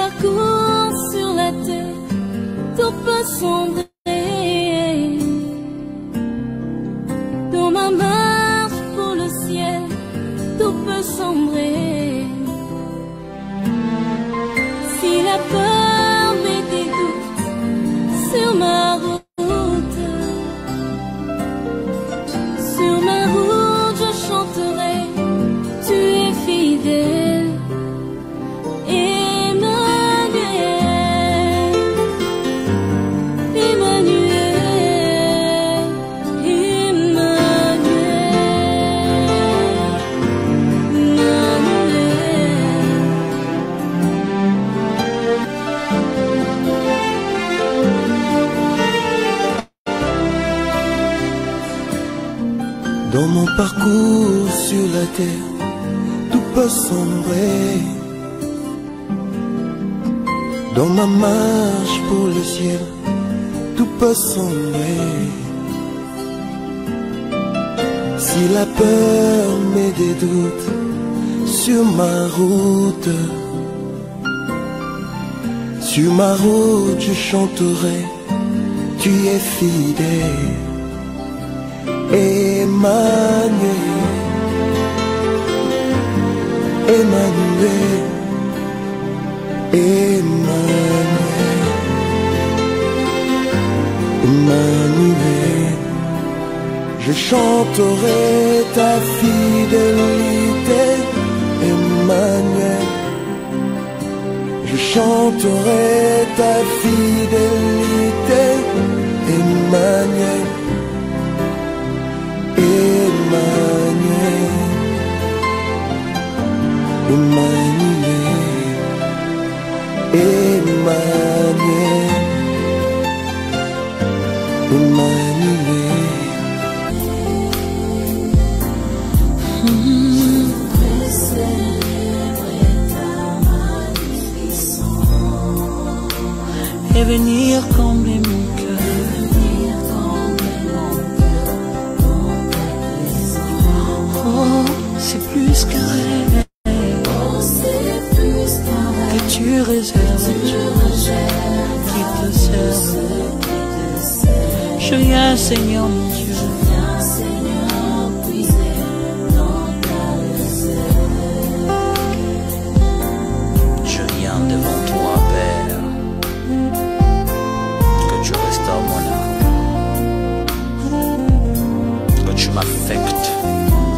parcours sur la terre, tout peut sombrer. Dans ma marche pour le ciel, tout peut sombrer. Si la peur met des doutes sur ma route, je chanterai, tu es fidèle. Emmanuel, Emmanuel, Dans mon parcours sur la terre, tout peut sombrer. Dans ma marche pour le ciel, tout peut sombrer. Si la peur met des doutes sur ma route, je chanterai, tu es fidèle. Emmanuel, Emmanuel, Emmanuel, Emmanuel. Je chanterai ta fidélité, Emmanuel. Je chanterai ta fidélité, Emmanuel. Emmanuel, Emmanuel, Emmanuel, Emmanuel. Et venir combler mon cœur. Oh, c'est plus qu'un rêve. Que tu réserves qui te servent. Je viens, Seigneur mon Dieu. Je viens devant toi, Père. Que tu restaures mon âme. Que tu m'affectes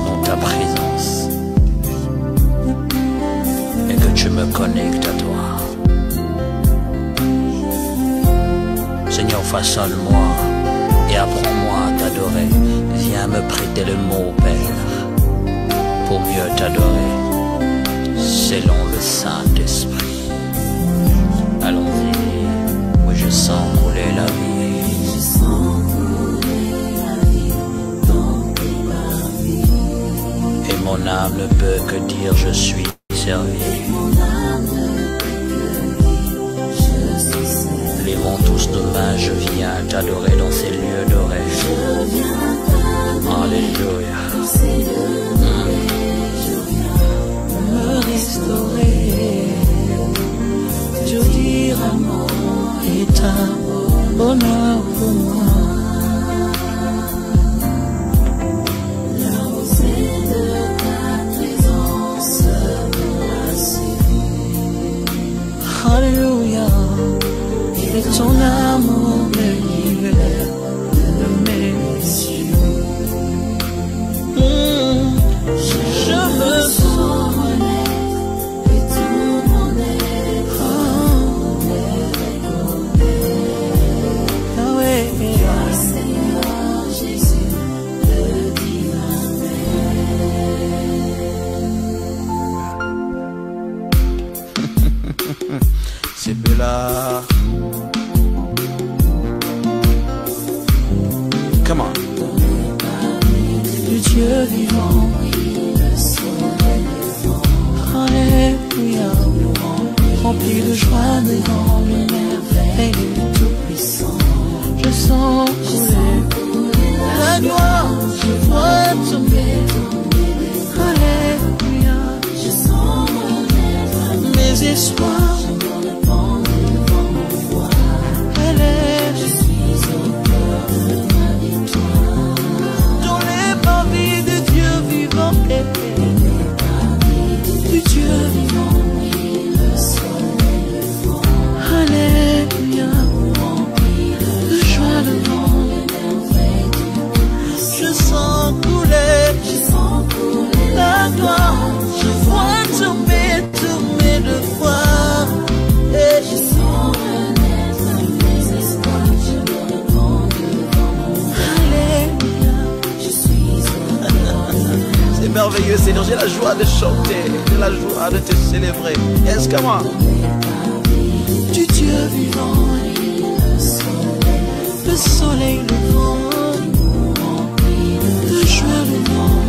dans ta présence. Et que tu me connectes à toi. Seigneur, façonne-moi et apprends-moi à t'adorer. Viens me prêter le mot, Père, pour mieux t'adorer, selon le Saint-Esprit. Allons-y, oui, je sens couler la vie. Et mon âme ne peut que dire je suis servi. Levons tous nos mains, je viens t'adorer dans ces lieux dorés. Alléluia. Me restaurer, Dieu dira mon état, bonheur pour moi. La rosée de ta présence m'a séduit. Alléluia. Et ton amour me libère de mes yeux. Je me sens renaître et tout mon être Yahweh, toi Seigneur Jésus, le divin Père. C'est Bella. Come on. Le Dieu vivant, le soleil levant. Alléluia. Rempli de joie devant le merveille du Tout-Puissant. Je sens couler la gloire, je vois tomber. Alléluia. Je sens renaître mes espoirs. Seigneur, j'ai la joie de chanter, j'ai la joie de te célébrer. Est-ce que moi? Du Dieu vivant, le soleil levant, de joie le vent,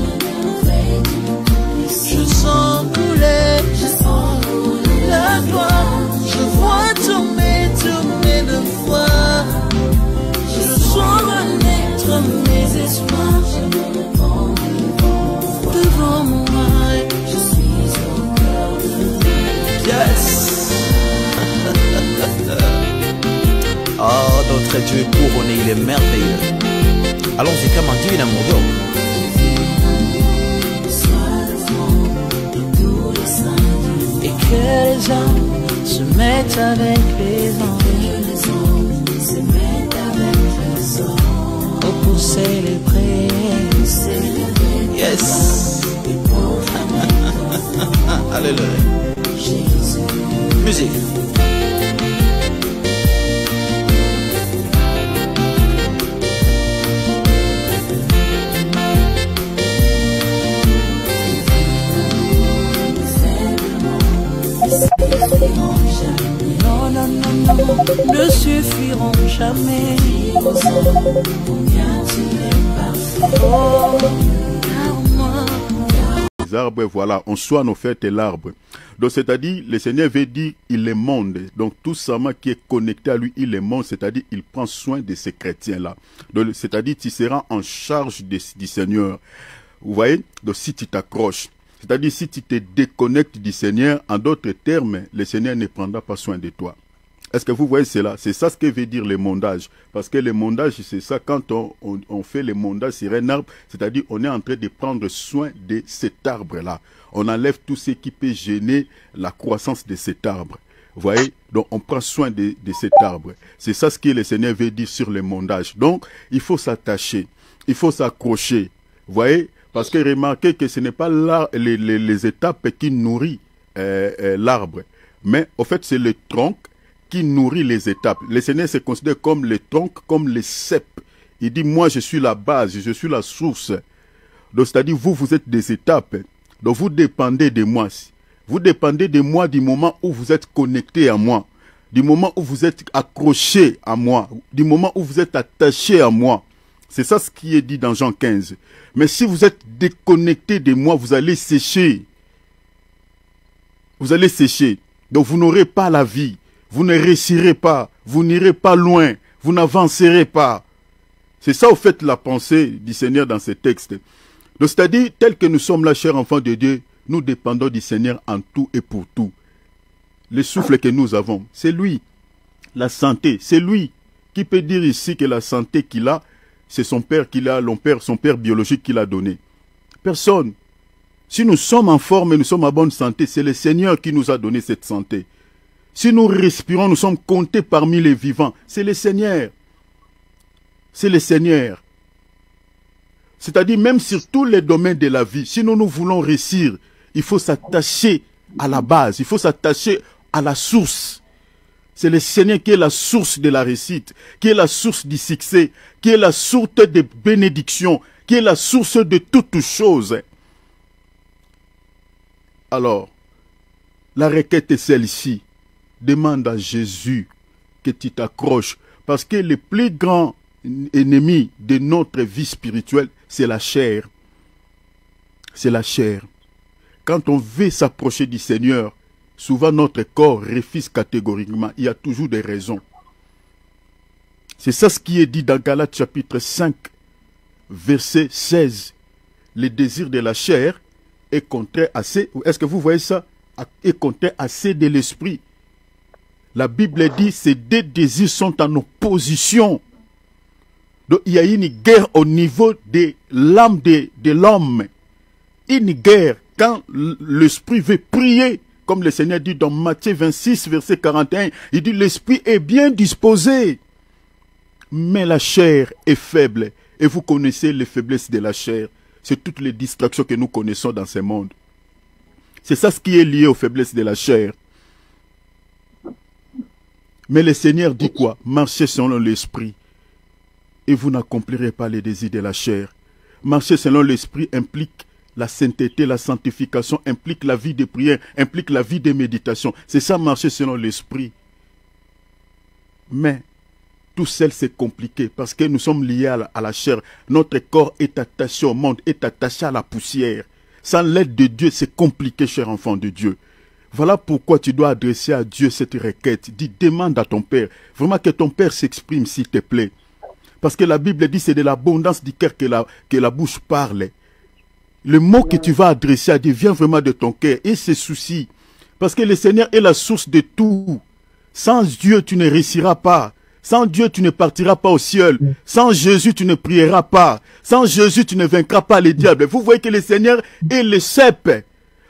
je sens couler la gloire, je vois tourner de foi, je sens renaître mes espoirs, devant mon âme, je suis au cœur de Yes. Oh, notre Dieu est couronné, il est merveilleux. Allons-y, comment Dieu est amoureux. et que les hommes se mettent avec les anges, oh, pour célébrer, Yes. Alléluia. Musique. non, non, non, non, ne suffiront jamais. Oh, car moi. Les arbres, voilà, on soigne en fait l'arbre. Donc c'est-à-dire, le Seigneur veut dire, il est monde. Donc tout simplement qui est connecté à lui, il est monde, c'est-à-dire, il prend soin de ces chrétiens-là. Donc c'est-à-dire, tu seras en charge du Seigneur. Vous voyez? Donc si tu t'accroches, c'est-à-dire, si tu te déconnectes du Seigneur, en d'autres termes, le Seigneur ne prendra pas soin de toi. Est-ce que vous voyez cela? C'est ça ce que veut dire le mondage. Parce que le mondage, c'est ça, quand on fait le mondage sur un arbre, c'est-à-dire on est en train de prendre soin de cet arbre-là. On enlève tout ce qui peut gêner la croissance de cet arbre. Vous voyez? Donc on prend soin de cet arbre. C'est ça ce que le Seigneur veut dire sur le mondage. Donc, il faut s'attacher, il faut s'accrocher. Vous voyez? Parce que remarquez que ce n'est pas là les étapes qui nourrissent l'arbre. Mais au fait, c'est le tronc qui nourrit les étapes. Le Seigneur se considère comme le tronc, comme le cep. Il dit, moi je suis la base, je suis la source. Donc c'est-à-dire, vous êtes des étapes. Donc vous dépendez de moi. Vous dépendez de moi du moment où vous êtes connecté à moi. Du moment où vous êtes accroché à moi. Du moment où vous êtes attaché à moi. C'est ça ce qui est dit dans Jean 15. Mais si vous êtes déconnecté de moi, vous allez sécher. Vous allez sécher. Donc vous n'aurez pas la vie. Vous ne réussirez pas. Vous n'irez pas loin. Vous n'avancerez pas. C'est ça au fait la pensée du Seigneur dans ce texte. Donc c'est-à-dire, tel que nous sommes là, chers enfants de Dieu, nous dépendons du Seigneur en tout et pour tout. Le souffle que nous avons, c'est lui. La santé, c'est lui qui peut dire ici que la santé qu'il a, c'est son père qu'il a, son père biologique qu'il a donné. Personne. Si nous sommes en forme et nous sommes en bonne santé, c'est le Seigneur qui nous a donné cette santé. Si nous respirons, nous sommes comptés parmi les vivants. C'est le Seigneur. C'est le Seigneur. C'est-à-dire, même sur tous les domaines de la vie, si nous voulons réussir, il faut s'attacher à la base. Il faut s'attacher à la source. C'est le Seigneur qui est la source de la réussite, qui est la source du succès, qui est la source des bénédictions, qui est la source de toutes choses. Alors, la requête est celle-ci. Demande à Jésus que tu t'accroches. Parce que le plus grand ennemi de notre vie spirituelle, c'est la chair. C'est la chair. Quand on veut s'approcher du Seigneur, souvent notre corps refuse catégoriquement. Il y a toujours des raisons. C'est ça ce qui est dit dans Galates chapitre 5, verset 16. Le désir de la chair est contraire à ceux... Est-ce que vous voyez ça? Est contraire à ceux de l'esprit. La Bible dit ces deux désirs sont en opposition. Donc il y a une guerre au niveau de l'âme de l'homme. Une guerre quand l'esprit veut prier. Comme le Seigneur dit dans Matthieu 26, verset 41. Il dit l'esprit est bien disposé. Mais la chair est faible. Et vous connaissez les faiblesses de la chair. C'est toutes les distractions que nous connaissons dans ce monde. C'est ça ce qui est lié aux faiblesses de la chair. Mais le Seigneur dit quoi? Marchez selon l'esprit et vous n'accomplirez pas les désirs de la chair. Marcher selon l'esprit implique La sainteté, la sanctification implique la vie de prière, implique la vie de méditation. C'est ça marcher selon l'esprit. Mais tout seul c'est compliqué parce que nous sommes liés à la chair. Notre corps est attaché au monde, est attaché à la poussière. Sans l'aide de Dieu, c'est compliqué, cher enfant de Dieu. Voilà pourquoi tu dois adresser à Dieu cette requête. Dis, demande à ton Père. Vraiment que ton Père s'exprime, s'il te plaît. Parce que la Bible dit, c'est de l'abondance du cœur que la bouche parle. Le mot que tu vas adresser à Dieu vient vraiment de ton cœur et ses soucis. Parce que le Seigneur est la source de tout. Sans Dieu, tu ne réussiras pas. Sans Dieu, tu ne partiras pas au ciel. Sans Jésus, tu ne prieras pas. Sans Jésus, tu ne vaincras pas les diables. Vous voyez que le Seigneur est le cep.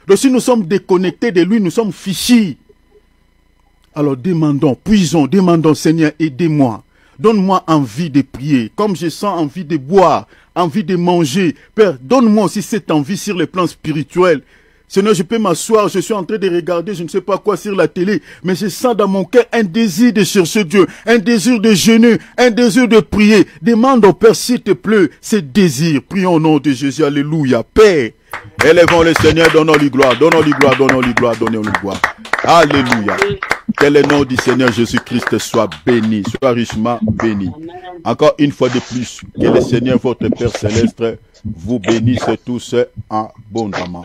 Donc si nous sommes déconnectés de lui, nous sommes fichus. Alors demandons, puisons, demandons, Seigneur, aidez-moi. Donne-moi envie de prier, comme je sens envie de boire, envie de manger. Père, donne-moi aussi cette envie sur le plan spirituel. Sinon, je peux m'asseoir, je suis en train de regarder, je ne sais pas quoi sur la télé, mais je sens dans mon cœur un désir de chercher Dieu, un désir de jeûner, un désir de prier. Demande au Père, s'il te plaît, ce désir. Prions au nom de Jésus, alléluia. Père, élevons le Seigneur, donnons-lui gloire, donnons-lui gloire, donnons-lui gloire, donnons-lui gloire. Alléluia. Que le nom du Seigneur Jésus-Christ soit béni, soit richement béni. Encore une fois de plus, que le Seigneur, votre Père Céleste, vous bénisse tous abondamment.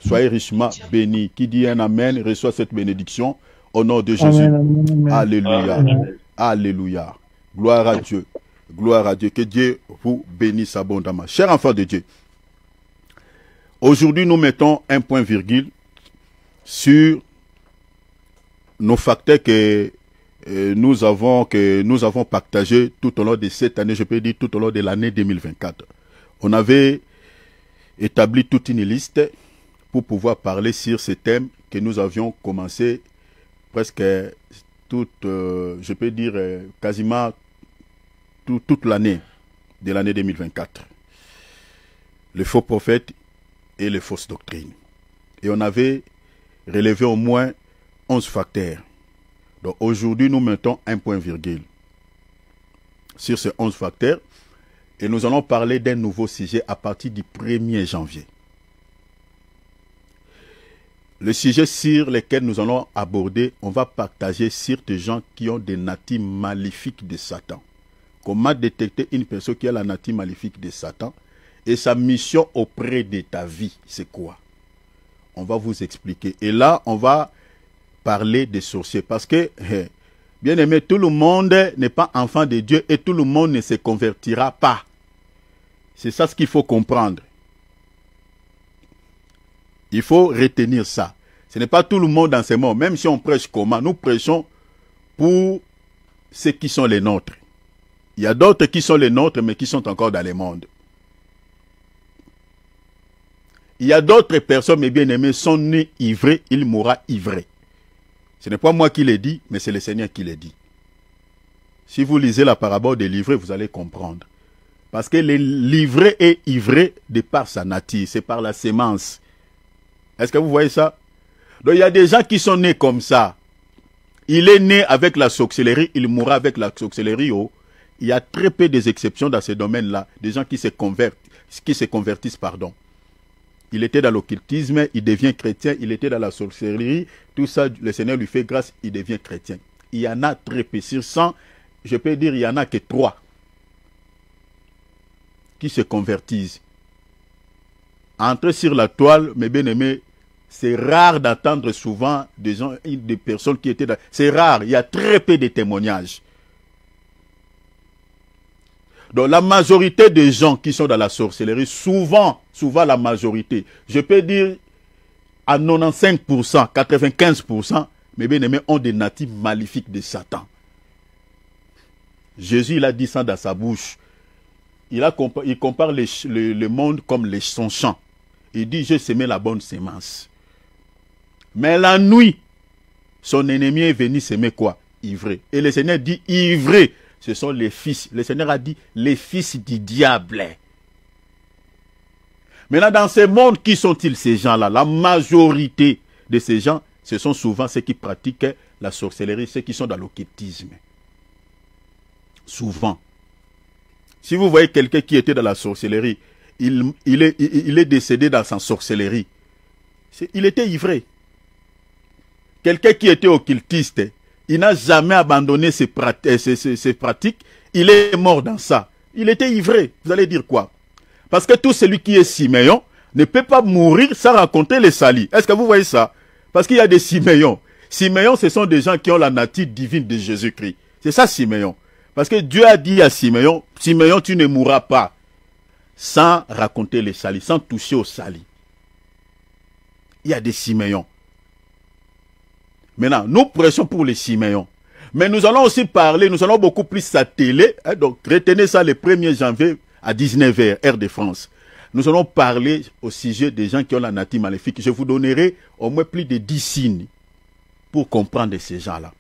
Soyez richement bénis. Qui dit un amen, reçoit cette bénédiction au nom de Jésus. Amen. Alléluia. Amen. Alléluia. Gloire à Dieu. Gloire à Dieu. Que Dieu vous bénisse abondamment. Chers enfants de Dieu, aujourd'hui nous mettons un point virgule sur nos facteurs que nous avons partagés tout au long de cette année, je peux dire tout au long de l'année 2024. On avait établi toute une liste pour pouvoir parler sur ces thèmes que nous avions commencé presque je peux dire quasiment toute l'année de l'année 2024. Les faux prophètes et les fausses doctrines. Et on avait relevé au moins 11 facteurs. Donc aujourd'hui, nous mettons un point virgule sur ces 11 facteurs et nous allons parler d'un nouveau sujet à partir du 1er janvier. Le sujet sur lequel nous allons aborder, on va partager sur des gens qui ont des natures maléfiques de Satan. Comment détecter une personne qui a la nature maléfique de Satan et sa mission auprès de ta vie, c'est quoi? On va vous expliquer. Et là, on va parler des sorciers parce que, bien aimé, tout le monde n'est pas enfant de Dieu et tout le monde ne se convertira pas. C'est ça ce qu'il faut comprendre. Il faut retenir ça. Ce n'est pas tout le monde dans ce monde. Même si on prêche comment, nous prêchons pour ceux qui sont les nôtres. Il y a d'autres qui sont les nôtres, mais qui sont encore dans le monde. Il y a d'autres personnes, mes bien-aimés, sont nés ivrés, il mourra ivré. Ce n'est pas moi qui l'ai dit, mais c'est le Seigneur qui l'a dit. Si vous lisez la parabole de l'ivré, vous allez comprendre. Parce que l'ivré est ivré de par sa nature, c'est par la sémence. Est-ce que vous voyez ça? Donc il y a des gens qui sont nés comme ça. Il est né avec la sorcellerie, il mourra avec la sorcellerie. Oh. Il y a très peu d'exceptions dans ce domaine-là. Des gens qui se convertissent, pardon. Il était dans l'occultisme, il devient chrétien. Il était dans la sorcellerie. Tout ça, le Seigneur lui fait grâce, il devient chrétien. Il y en a très peu. Sur 100, je peux dire, il n'y en a que 3 qui se convertissent. Entrer sur la toile, mes bien-aimés, c'est rare d'attendre souvent des personnes qui étaient dans... C'est rare, il y a très peu de témoignages. Donc la majorité des gens qui sont dans la sorcellerie, souvent la majorité, je peux dire à 95%, 95%, mes bien-aimés ont des natures maléfiques de Satan. Jésus, il a dit ça dans sa bouche. Il compare le monde comme son champ. Il dit, j'ai semé la bonne sémence. Mais la nuit, son ennemi est venu semer quoi? Ivré. Et le Seigneur dit, ivré, ce sont les fils. Le Seigneur a dit, les fils du diable. Maintenant, dans ce monde, qui sont-ils ces gens-là? La majorité de ces gens, ce sont souvent ceux qui pratiquent la sorcellerie, ceux qui sont dans l'occultisme. Souvent. Si vous voyez quelqu'un qui était dans la sorcellerie il est décédé dans sa sorcellerie. Il était ivré. Quelqu'un qui était occultiste, il n'a jamais abandonné ses pratiques, il est mort dans ça. Il était ivré. Vous allez dire quoi? Parce que tout celui qui est Siméon ne peut pas mourir sans raconter les salis. Est-ce que vous voyez ça? Parce qu'il y a des Siméons. Siméon, ce sont des gens qui ont la nature divine de Jésus-Christ. C'est ça Siméon. Parce que Dieu a dit à Siméon, Siméon, tu ne mourras pas sans raconter les salis, sans toucher aux salis. Il y a des Siméons. Maintenant, nous prêchons pour les Siméons. Mais nous allons aussi parler, nous allons beaucoup plus s'atteler. Donc, retenez ça le 1er janvier à 19h, heure de France. Nous allons parler au sujet des gens qui ont la nature maléfique. Je vous donnerai au moins plus de 10 signes pour comprendre ces gens-là.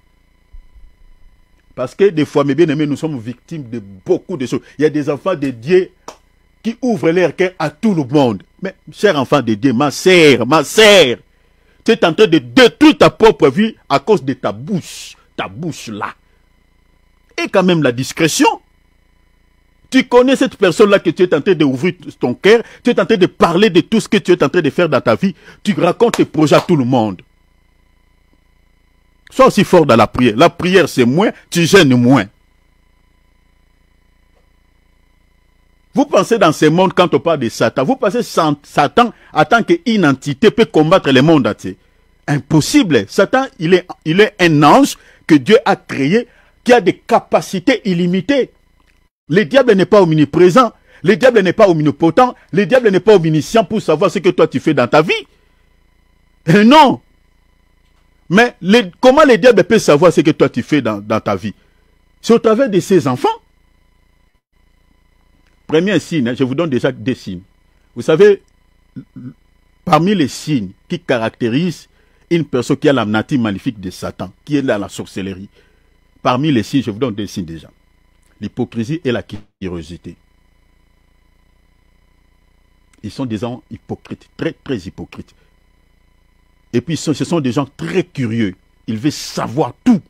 Parce que des fois, mes bien-aimés, nous sommes victimes de beaucoup de choses. Il y a des enfants de Dieu qui ouvrent leur cœur à tout le monde. Mais, cher enfant de Dieu, ma sœur, tu es en train de détruire ta propre vie à cause de ta bouche là. Et quand même la discrétion. Tu connais cette personne-là que tu es en train d'ouvrir ton cœur, tu es en train de parler de tout ce que tu es en train de faire dans ta vie, tu racontes tes projets à tout le monde. Sois aussi fort dans la prière. La prière, c'est moins, tu gênes moins. Vous pensez dans ce monde, quand on parle de Satan, vous pensez Satan, en tant qu'une entité, peut combattre le monde entier? Impossible. Satan, il est un ange que Dieu a créé, qui a des capacités illimitées. Le diable n'est pas omniprésent, le diable n'est pas omnipotent, le diable n'est pas omniscient pour savoir ce que toi tu fais dans ta vie. Et non. Mais comment le diable peut savoir ce que toi tu fais dans ta vie? C'est au travers de ses enfants. Premier signe, je vous donne déjà des signes. Vous savez, parmi les signes qui caractérisent une personne qui a la nature maléfique de Satan, qui est dans la sorcellerie, parmi les signes, je vous donne des signes déjà. L'hypocrisie et la curiosité. Ils sont des gens hypocrites, très très hypocrites. Et puis ce sont des gens très curieux. Ils veulent savoir tout.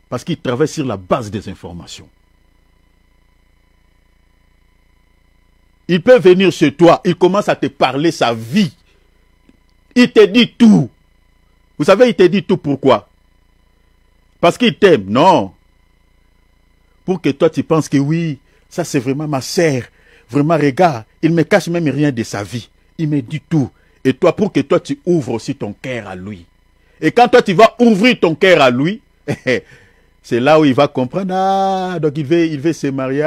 Parce qu'ils travaillent sur la base des informations. Il peut venir chez toi, il commence à te parler sa vie. Il te dit tout. Vous savez, il te dit tout pourquoi? Parce qu'il t'aime, non. Pour que toi tu penses que oui, ça c'est vraiment ma sœur. Vraiment, regarde, il ne me cache même rien de sa vie. Il me dit tout. Et toi, pour que toi tu ouvres aussi ton cœur à lui. Et quand toi tu vas ouvrir ton cœur à lui, c'est là où il va comprendre, ah, donc il veut se marier,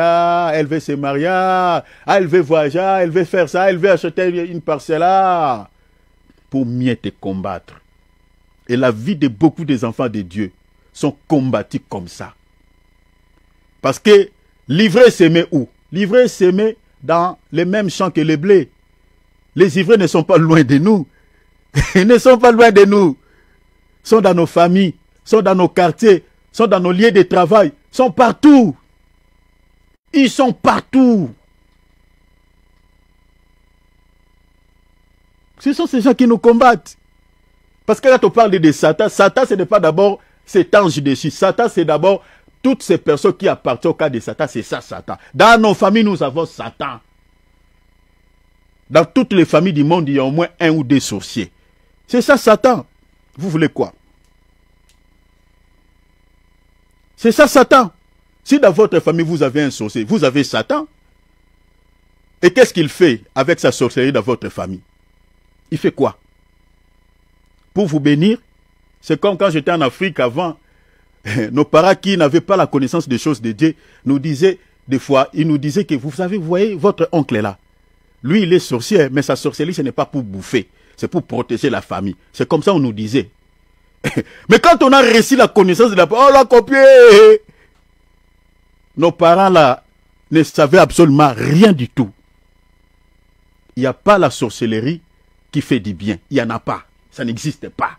elle veut se marier, ah, elle veut voyager, elle veut faire ça, elle veut acheter une parcelle là, pour mieux te combattre. Et la vie de beaucoup des enfants de Dieu sont combattus comme ça. Parce que l'ivraie s'aimait où? L'ivraie s'aimait dans les mêmes champs que les blés. Les ivraies ne sont pas loin de nous. Ils ne sont pas loin de nous. Ils sont dans nos familles, sont dans nos quartiers, sont dans nos lieux de travail, sont partout. Ils sont partout. Ce sont ces gens qui nous combattent. Parce que là, on parle de Satan. Satan, ce n'est pas d'abord cet ange déchu. Satan, c'est d'abord toutes ces personnes qui appartiennent au cas de Satan. C'est ça, Satan. Dans nos familles, nous avons Satan. Dans toutes les familles du monde, il y a au moins un ou deux sorciers. C'est ça, Satan. Vous voulez quoi? C'est ça, Satan. Si dans votre famille, vous avez un sorcier, vous avez Satan. Et qu'est-ce qu'il fait avec sa sorcellerie dans votre famille? Il fait quoi? Pour vous bénir? C'est comme quand j'étais en Afrique avant. Nos parents qui n'avaient pas la connaissance des choses de Dieu nous disaient, des fois, ils nous disaient que vous savez, vous voyez, votre oncle est là. Lui, il est sorcier, mais sa sorcellerie, ce n'est pas pour bouffer. C'est pour protéger la famille. C'est comme ça on nous disait. Mais quand on a réussi la connaissance de la parole, on l'a copié. Nos parents là ne savaient absolument rien du tout. Il n'y a pas la sorcellerie qui fait du bien. Il n'y en a pas. Ça n'existe pas.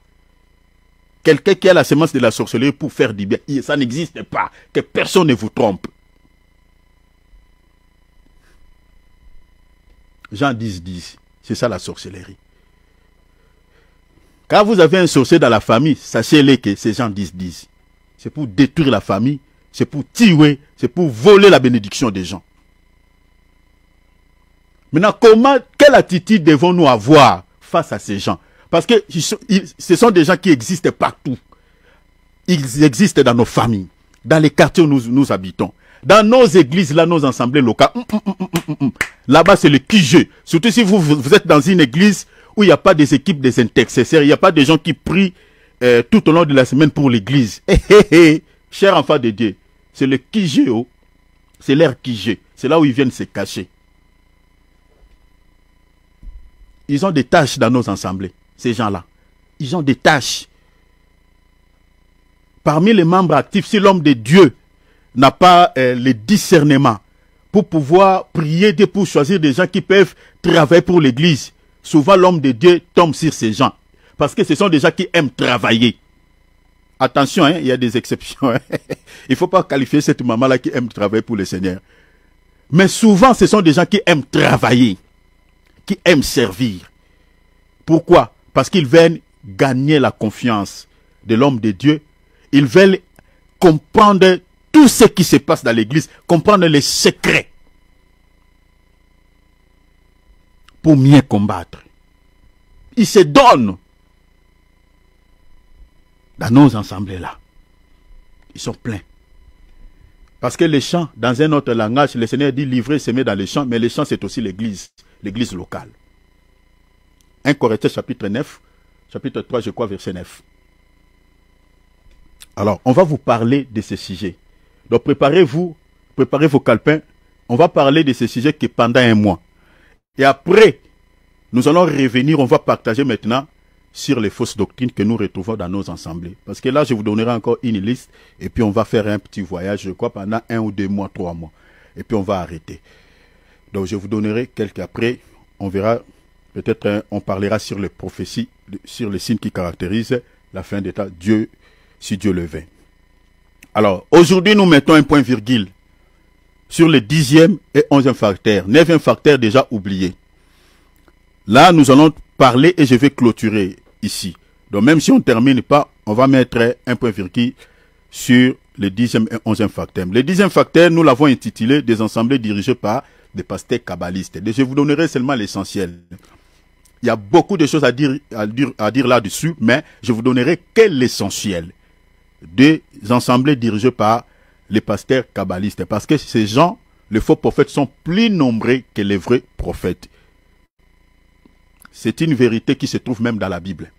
Quelqu'un qui a la semence de la sorcellerie pour faire du bien, ça n'existe pas. Que personne ne vous trompe. Jean 10, 10. C'est ça la sorcellerie. Quand vous avez un sorcier dans la famille, sachez-le que c'est Jean 10, 10. C'est pour détruire la famille, c'est pour tuer, c'est pour voler la bénédiction des gens. Maintenant, quelle attitude devons-nous avoir face à ces gens? Parce que ce sont des gens qui existent partout. Ils existent dans nos familles, dans les quartiers où nous habitons, dans nos églises, là, nos assemblées locales. Là-bas, c'est le qui-je. Surtout si vous êtes dans une église où il n'y a pas des équipes des intercesseurs, il n'y a pas des gens qui prient tout au long de la semaine pour l'église. Chers enfants de Dieu, c'est le qui-je, oh. C'est l'air qui-je. C'est là où ils viennent se cacher. Ils ont des tâches dans nos assemblées, ces gens-là. Ils ont des tâches. Parmi les membres actifs, si l'homme de Dieu n'a pas le discernement pour pouvoir prier Dieu, pour choisir des gens qui peuvent travailler pour l'église, souvent l'homme de Dieu tombe sur ces gens. Parce que ce sont des gens qui aiment travailler. Attention, hein, il y a des exceptions. Hein. Il ne faut pas qualifier cette maman-là qui aime travailler pour le Seigneur. Mais souvent, ce sont des gens qui aiment travailler, qui aiment servir. Pourquoi? Parce qu'ils veulent gagner la confiance de l'homme de Dieu. Ils veulent comprendre tout ce qui se passe dans l'église, comprendre les secrets pour mieux combattre. Ils se donnent dans nos assemblées là. Ils sont pleins. Parce que les chants, dans un autre langage, le Seigneur dit livrer, s'aimer dans les chants, mais les chants c'est aussi l'église locale. 1 Corinthiens chapitre 9, chapitre 3, je crois, verset 9. Alors, on va vous parler de ce sujet. Donc, préparez vos calepins. On va parler de ce sujet qui est pendant un mois. Et après, nous allons revenir, on va partager maintenant sur les fausses doctrines que nous retrouvons dans nos assemblées. Parce que là, je vous donnerai encore une liste et puis on va faire un petit voyage, je crois, pendant 1 ou 2 mois, 3 mois. Et puis on va arrêter. Donc, je vous donnerai quelques après. On verra, peut-être, on parlera sur les prophéties, sur les signes qui caractérisent la fin des temps. Dieu, si Dieu le veut. Alors, aujourd'hui, nous mettons un point virgule sur le 10e et 11e facteur. 9e facteur déjà oublié. Là, nous allons parler et je vais clôturer ici. Donc, même si on ne termine pas, on va mettre un point virgule sur le 10e et 11e facteur. Le 10e facteur, nous l'avons intitulé « Des assemblées dirigées par des pasteurs kabbalistes ». Je vous donnerai seulement l'essentiel. Il y a beaucoup de choses à dire là-dessus, mais je vous donnerai que l'essentiel des assemblées dirigées par les pasteurs kabbalistes. Parce que ces gens, les faux prophètes, sont plus nombreux que les vrais prophètes. C'est une vérité qui se trouve même dans la Bible.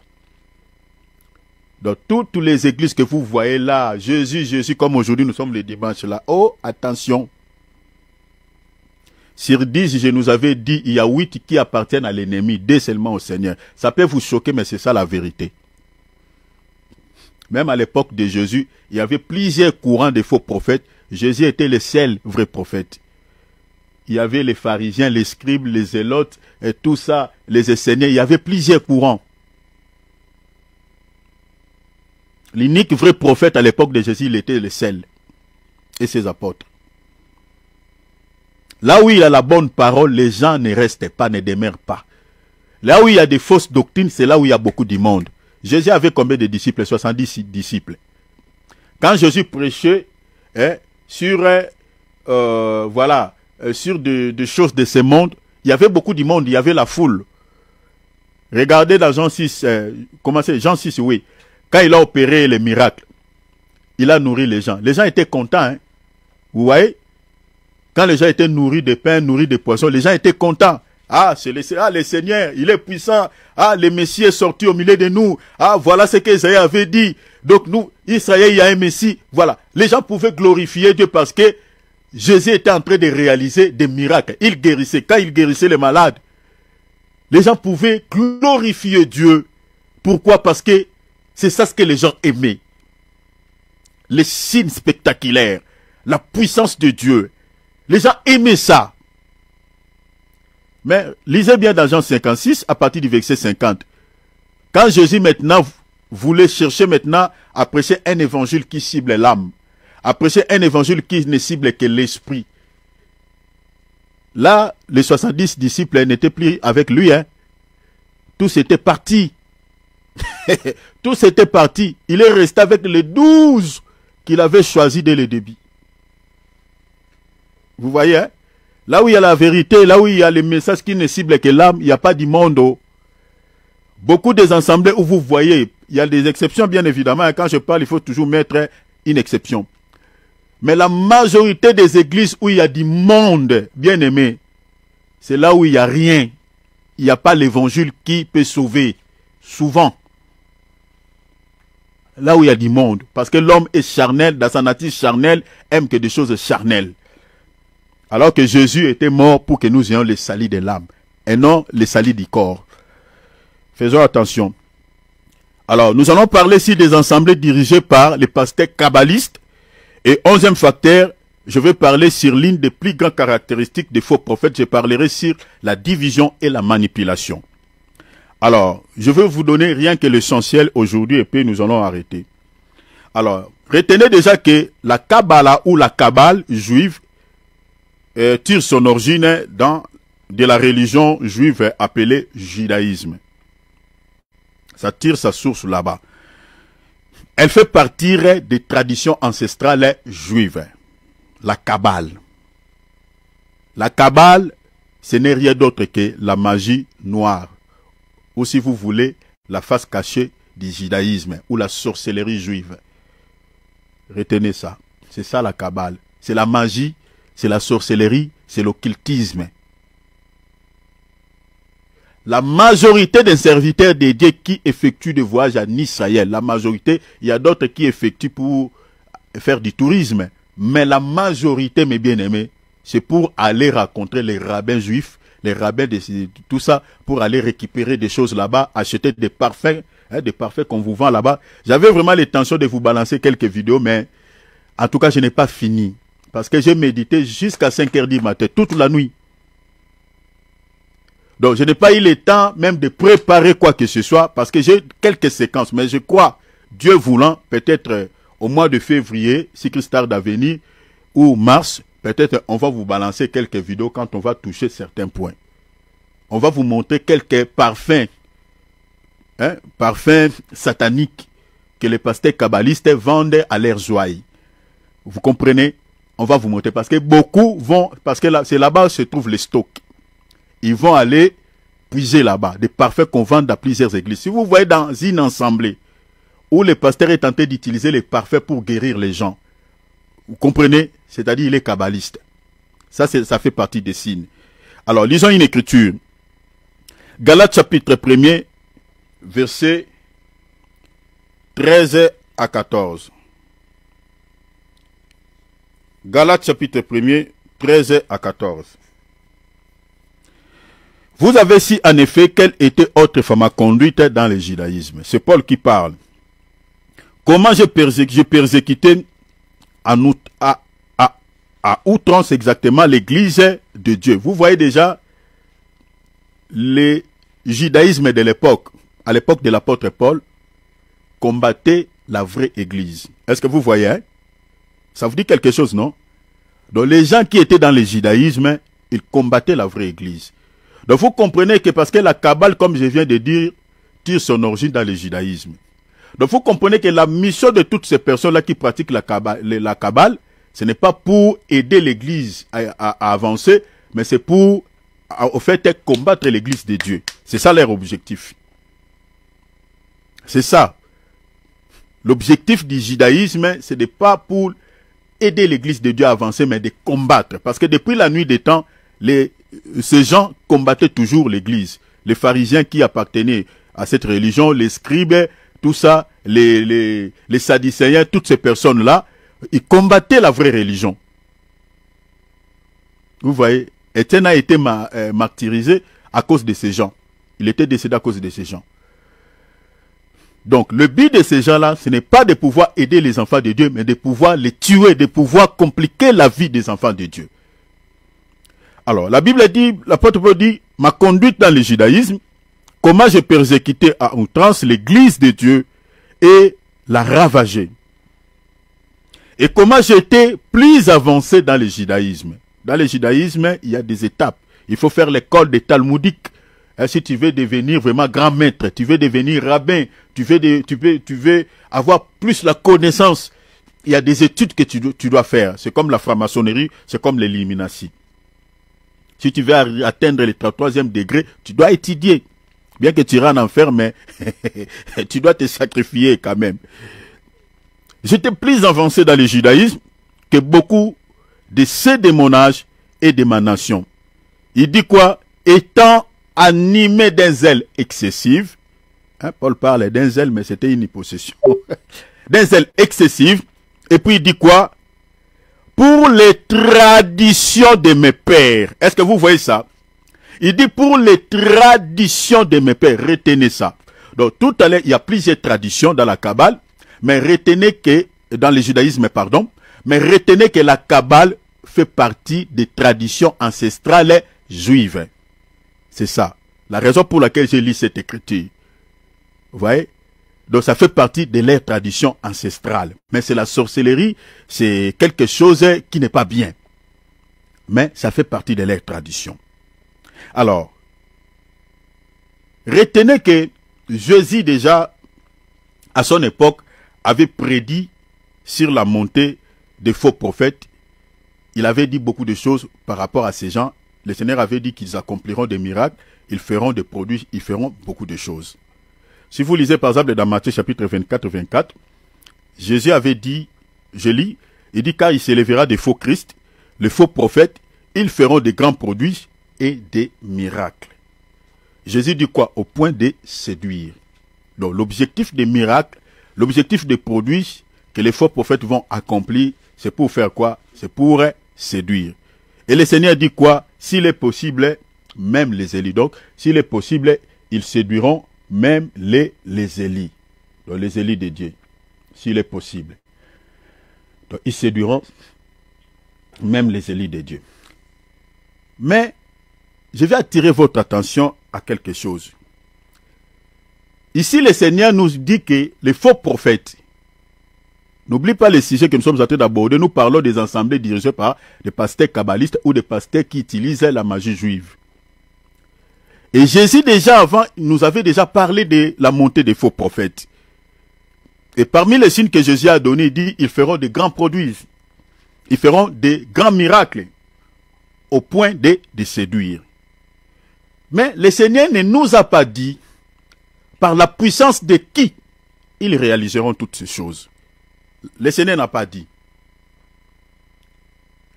Dans toutes les églises que vous voyez là, Jésus, comme aujourd'hui nous sommes le dimanche là. Oh, attention. Sur 10, je nous avais dit, il y a 8 qui appartiennent à l'ennemi, 2 seulement au Seigneur. Ça peut vous choquer, mais c'est ça la vérité. Même à l'époque de Jésus, il y avait plusieurs courants de faux prophètes. Jésus était le seul vrai prophète. Il y avait les pharisiens, les scribes, les zélotes, et tout ça, les esséniens. Il y avait plusieurs courants. L'unique vrai prophète à l'époque de Jésus, il était le seul. Et ses apôtres. Là où il y a la bonne parole, les gens ne restent pas, ne demeurent pas. Là où il y a des fausses doctrines, c'est là où il y a beaucoup du monde. Jésus avait combien de disciples? 70 disciples. Quand Jésus prêchait sur des choses de ce monde, il y avait beaucoup de monde, il y avait la foule. Regardez dans Jean 6, Jean 6, oui. Quand il a opéré les miracles, il a nourri les gens. Les gens étaient contents. Hein? Vous voyez? Quand les gens étaient nourris de pain, nourris de poissons, les gens étaient contents. Ah, le Seigneur, il est puissant. Ah, le Messie est sorti au milieu de nous. Ah, voilà ce qu'Isaïe avait dit. Donc nous, Israël, il y a un Messie. Voilà. Les gens pouvaient glorifier Dieu parce que Jésus était en train de réaliser des miracles. Il guérissait. Quand il guérissait les malades, les gens pouvaient glorifier Dieu. Pourquoi? Parce que c'est ça ce que les gens aimaient. Les signes spectaculaires. La puissance de Dieu. Les gens aimaient ça. Mais lisez bien dans Jean 56, à partir du verset 50. Quand Jésus maintenant voulait chercher maintenant à prêcher un évangile qui cible l'âme, à prêcher un évangile qui ne cible que l'esprit. Là, les 70 disciples n'étaient plus avec lui. Hein. Tous étaient partis. Tous étaient partis. Il est resté avec les 12 qu'il avait choisis dès le début. Vous voyez, hein? Là où il y a la vérité, là où il y a les messages qui ne ciblent que l'âme, il n'y a pas d'immondo. Beaucoup des assemblées où vous voyez, il y a des exceptions bien évidemment, et quand je parle, il faut toujours mettre une exception. Mais la majorité des églises où il y a du monde, bien aimé, c'est là où il n'y a rien. Il n'y a pas l'évangile qui peut sauver. Souvent. Là où il y a du monde. Parce que l'homme est charnel, dans sa nature charnelle, aime que des choses charnelles. Alors que Jésus était mort pour que nous ayons le salut de l'âme. Et non le salut du corps. Faisons attention. Alors, nous allons parler ici des assemblées dirigées par les pasteurs kabbalistes. Et 11e facteur, je vais parler sur l'une des plus grandes caractéristiques des faux prophètes. Je parlerai sur la division et la manipulation. Alors, je vais vous donner rien que l'essentiel aujourd'hui et puis nous allons arrêter. Alors, retenez déjà que la Kabbalah ou la Kabbale juive tire son origine de la religion juive appelée judaïsme. Ça tire sa source là-bas. Elle fait partie des traditions ancestrales juives. La Kabbale. La Kabbale, ce n'est rien d'autre que la magie noire. Ou si vous voulez, la face cachée du judaïsme ou la sorcellerie juive. Retenez ça. C'est ça la Kabbale. C'est la magie, c'est la sorcellerie, c'est l'occultisme. La majorité des serviteurs de Dieu qui effectuent des voyages en Israël, la majorité, il y a d'autres qui effectuent pour faire du tourisme. Mais la majorité, mes bien-aimés, c'est pour aller rencontrer les rabbins juifs, les rabbins de tout ça, pour aller récupérer des choses là-bas, acheter des parfums qu'on vous vend là-bas. J'avais vraiment l'intention de vous balancer quelques vidéos, mais en tout cas, je n'ai pas fini. Parce que j'ai médité jusqu'à 5h du matin, toute la nuit. Donc, je n'ai pas eu le temps même de préparer quoi que ce soit, parce que j'ai quelques séquences. Mais je crois, Dieu voulant, peut-être au mois de février, si Christ tarde à venir, ou mars, peut-être on va vous balancer quelques vidéos quand on va toucher certains points. On va vous montrer quelques parfums, parfums sataniques que les pasteurs kabbalistes vendent à leurs ouailles. Vous comprenez? On va vous montrer parce que beaucoup vont, parce que là, c'est là-bas où se trouvent les stocks. Ils vont aller puiser là-bas des parfums qu'on vend dans plusieurs églises. Si vous voyez dans une assemblée où le pasteur est tenté d'utiliser les parfums pour guérir les gens, vous comprenez? C'est-à-dire il est kabbaliste. Ça fait partie des signes. Alors, lisons une écriture. Galates chapitre 1er, versets 13 à 14. Galates chapitre 1er, 13 à 14. Vous avez su en effet quelle était autrefois ma conduite dans le judaïsme. C'est Paul qui parle. Comment j'ai persécuté à outrance exactement l'église de Dieu. Vous voyez déjà le judaïsme de l'époque, à l'époque de l'apôtre Paul, combattait la vraie église. Est-ce que vous voyez? Ça vous dit quelque chose, non? Donc les gens qui étaient dans le judaïsme, ils combattaient la vraie église. Donc vous comprenez que parce que la Kabbale, comme je viens de dire, tire son origine dans le judaïsme. Donc vous comprenez que la mission de toutes ces personnes-là qui pratiquent la Kabbale, ce n'est pas pour aider l'église à avancer, mais c'est pour, au fait, combattre l'église de Dieu. C'est ça leur objectif. C'est ça. L'objectif du judaïsme, ce n'est pas pour aider l'église de Dieu à avancer, mais de combattre. Parce que depuis la nuit des temps, ces gens combattaient toujours l'église. Les pharisiens qui appartenaient à cette religion, les scribes, tout ça, les sadducéens, toutes ces personnes-là, ils combattaient la vraie religion. Vous voyez, Étienne a été martyrisé à cause de ces gens. Il était décédé à cause de ces gens. Donc, le but de ces gens-là, ce n'est pas de pouvoir aider les enfants de Dieu, mais de pouvoir les tuer, de pouvoir compliquer la vie des enfants de Dieu. Alors, la Bible dit, l'apôtre Paul dit, ma conduite dans le judaïsme, comment j'ai persécuté à outrance l'église de Dieu et la ravagé. Et comment j'étais plus avancé dans le judaïsme. Dans le judaïsme, il y a des étapes. Il faut faire l'école des talmudiques. Si tu veux devenir vraiment grand maître, tu veux devenir rabbin, tu veux avoir plus la connaissance, il y a des études que tu dois faire. C'est comme la franc-maçonnerie, c'est comme l'Illuminati. Si tu veux atteindre le 33e degré, tu dois étudier. Bien que tu iras en enfer, mais tu dois te sacrifier quand même. J'étais plus avancé dans le judaïsme que beaucoup de ceux de mon âge et de ma nation. Il dit quoi? Étant animé d'un zèle excessif, hein, Paul parle d'un zèle, mais c'était une possession, d'un zèle excessif, et puis il dit quoi? Pour les traditions de mes pères. Est-ce que vous voyez ça? Il dit pour les traditions de mes pères. Retenez ça. Donc tout à l'heure, il y a plusieurs traditions dans la Kabbale, mais retenez que, dans le judaïsme, pardon, mais retenez que la Kabbale fait partie des traditions ancestrales juives. C'est ça. La raison pour laquelle j'ai lu cette écriture. Vous voyez? Donc ça fait partie de leur tradition ancestrale. Mais c'est la sorcellerie, c'est quelque chose qui n'est pas bien. Mais ça fait partie de leur tradition. Alors, retenez que Jésus déjà, à son époque, avait prédit sur la montée des faux prophètes. Il avait dit beaucoup de choses par rapport à ces gens. Le Seigneur avait dit qu'ils accompliront des miracles, ils feront des produits, ils feront beaucoup de choses. Si vous lisez par exemple dans Matthieu chapitre 24, Jésus avait dit, je lis, il dit car il s'élèvera des faux Christ, les faux prophètes, ils feront des grands produits et des miracles. Jésus dit quoi? Au point de séduire. Donc l'objectif des miracles, l'objectif des produits que les faux prophètes vont accomplir, c'est pour faire quoi? C'est pour séduire. Et le Seigneur dit quoi? S'il est possible, même les Élis. Donc, s'il est possible, ils séduiront même les Élis. Donc, les Élis de Dieu. S'il est possible. Donc, ils séduiront même les Élis de Dieu. Mais, je vais attirer votre attention à quelque chose. Ici, le Seigneur nous dit que les faux prophètes, n'oublie pas les sujets que nous sommes en train d'aborder. Nous parlons des assemblées dirigées par des pasteurs kabbalistes ou des pasteurs qui utilisent la magie juive. Et Jésus déjà avant nous avait déjà parlé de la montée des faux prophètes. Et parmi les signes que Jésus a donnés, il dit, ils feront de grands produits. Ils feront de grands miracles au point de séduire. Mais le Seigneur ne nous a pas dit par la puissance de qui ils réaliseront toutes ces choses. Le Seigneur n'a pas dit.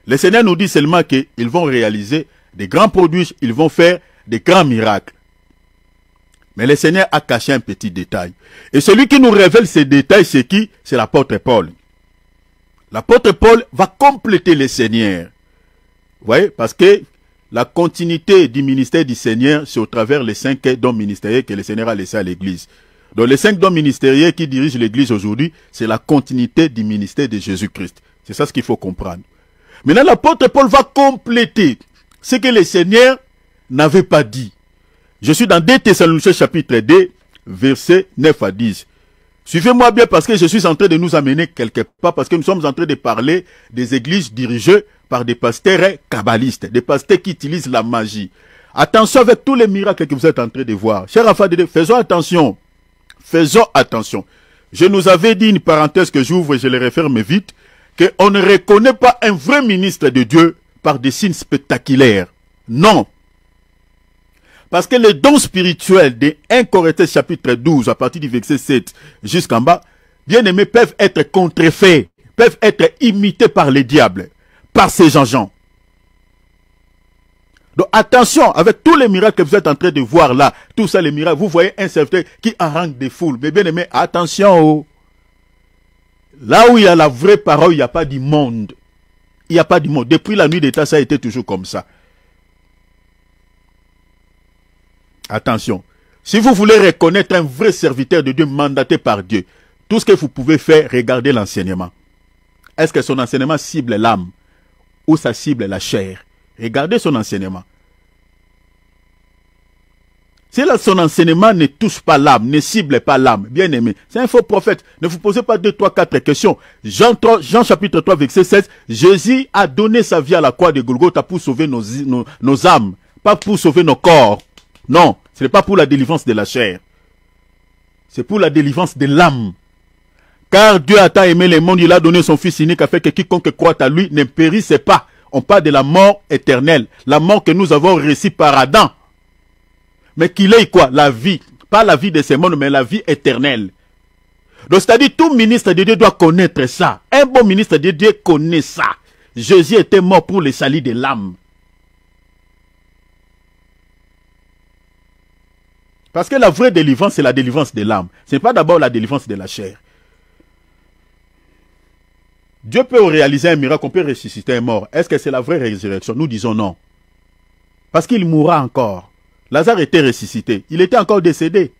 Le Seigneur nous dit seulement qu'ils vont réaliser des grands produits, ils vont faire des grands miracles. Mais le Seigneur a caché un petit détail. Et celui qui nous révèle ces détails, c'est qui? C'est l'apôtre Paul. L'apôtre Paul va compléter le Seigneur. Vous voyez? Parce que la continuité du ministère du Seigneur, c'est au travers les 5 dons ministériels que le Seigneur a laissés à l'Église. Donc les 5 dons ministériels qui dirigent l'Église aujourd'hui, c'est la continuité du ministère de Jésus-Christ. C'est ça ce qu'il faut comprendre. Maintenant, l'apôtre Paul va compléter ce que le Seigneur n'avait pas dit. Je suis dans 2 Thessaloniciens chapitre 2, versets 9 à 10. Suivez-moi bien parce que je suis en train de nous amener quelque part, parce que nous sommes en train de parler des églises dirigées par des pasteurs kabbalistes, des pasteurs qui utilisent la magie. Attention avec tous les miracles que vous êtes en train de voir. Chers enfants de Dieu, faisons attention. Faisons attention. Je nous avais dit une parenthèse que j'ouvre et je le referme vite, qu'on ne reconnaît pas un vrai ministre de Dieu par des signes spectaculaires. Non. Parce que les dons spirituels de 1 Corinthiens chapitre 12, à partir du verset 7 jusqu'en bas, bien aimés, peuvent être contrefaits, peuvent être imités par les diables, par ces gens. Donc attention, avec tous les miracles que vous êtes en train de voir là, tous ça les miracles, vous voyez un serviteur qui harangue des foules. Mais bien aimé, attention, oh. Là où il y a la vraie parole, il n'y a pas du monde. Il n'y a pas du monde. Depuis la nuit des temps, ça a été toujours comme ça. Attention. Si vous voulez reconnaître un vrai serviteur de Dieu mandaté par Dieu, tout ce que vous pouvez faire, regardez l'enseignement. Est-ce que son enseignement cible l'âme ou ça cible la chair? Regardez son enseignement. Si son enseignement ne touche pas l'âme, ne cible pas l'âme, bien aimé, c'est un faux prophète. Ne vous posez pas 2, 3, 4 questions. Jean chapitre 3, verset 16, Jésus a donné sa vie à la croix de Golgotha pour sauver nos âmes, pas pour sauver nos corps. Non, ce n'est pas pour la délivrance de la chair. C'est pour la délivrance de l'âme. Car Dieu a tant aimé le monde, il a donné son Fils unique afin que quiconque croit à lui ne périsse pas. On parle de la mort éternelle. La mort que nous avons reçue par Adam. Mais qu'il ait quoi? La vie. Pas la vie de ce monde, mais la vie éternelle. Donc, c'est-à-dire, tout ministre de Dieu doit connaître ça. Un bon ministre de Dieu connaît ça. Jésus était mort pour le salut de l'âme. Parce que la vraie délivrance, c'est la délivrance de l'âme. Ce n'est pas d'abord la délivrance de la chair. Dieu peut réaliser un miracle, on peut ressusciter un mort. Est-ce que c'est la vraie résurrection? Nous disons non. Parce qu'il mourra encore. Lazare était ressuscité. Il était encore décédé.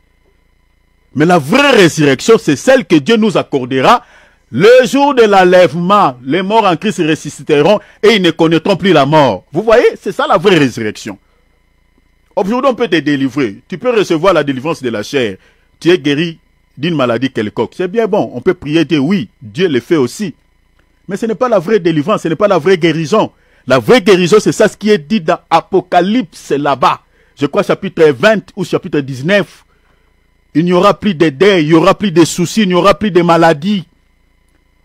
Mais la vraie résurrection, c'est celle que Dieu nous accordera le jour de l'enlèvement. Les morts en Christ ressusciteront et ils ne connaîtront plus la mort. Vous voyez, c'est ça la vraie résurrection. Aujourd'hui, on peut te délivrer. Tu peux recevoir la délivrance de la chair. Tu es guéri d'une maladie quelconque. C'est bien bon. On peut prier Dieu. Oui, Dieu le fait aussi. Mais ce n'est pas la vraie délivrance. Ce n'est pas la vraie guérison. La vraie guérison, c'est ça ce qui est dit dans Apocalypse là-bas. Je crois chapitre 20 ou chapitre 19. Il n'y aura plus de deuil, il n'y aura plus de soucis, il n'y aura plus de maladies.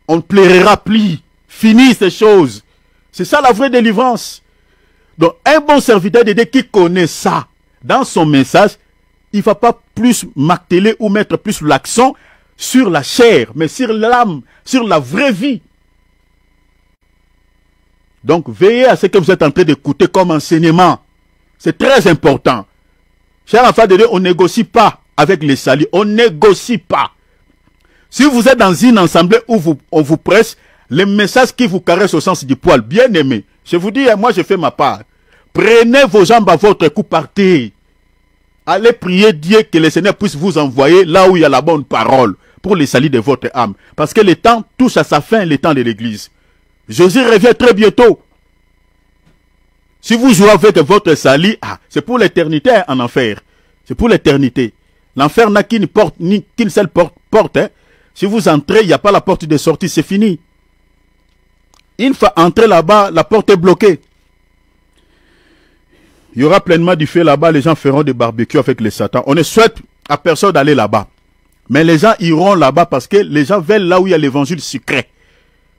On ne pleurera plus. Fini ces choses. C'est ça la vraie délivrance. Donc, un bon serviteur de Dieu qui connaît ça, dans son message, il ne va pas plus marteler ou mettre plus l'accent sur la chair, mais sur l'âme, sur la vraie vie. Donc, veillez à ce que vous êtes en train d'écouter comme enseignement. C'est très important. Chers enfants de Dieu, on ne négocie pas avec les salis. On ne négocie pas. Si vous êtes dans une assemblée où on vous presse, les messages qui vous caressent au sens du poil, bien aimé, je vous dis, moi je fais ma part. Prenez vos jambes à votre cou, partez. Allez prier Dieu que le Seigneur puisse vous envoyer là où il y a la bonne parole pour les salis de votre âme. Parce que le temps touche à sa fin, le temps de l'église. Jésus revient très bientôt. Si vous jouez avec votre salut, c'est pour l'éternité en enfer. C'est pour l'éternité. L'enfer n'a qu'une porte, ni qu'une seule porte. Hein. Si vous entrez, il n'y a pas la porte de sortie, c'est fini. Une fois entré là-bas, la porte est bloquée. Il y aura pleinement du feu là-bas, les gens feront des barbecues avec les satans. On ne souhaite à personne d'aller là-bas. Mais les gens iront là-bas parce que les gens veulent là où il y a l'évangile secret.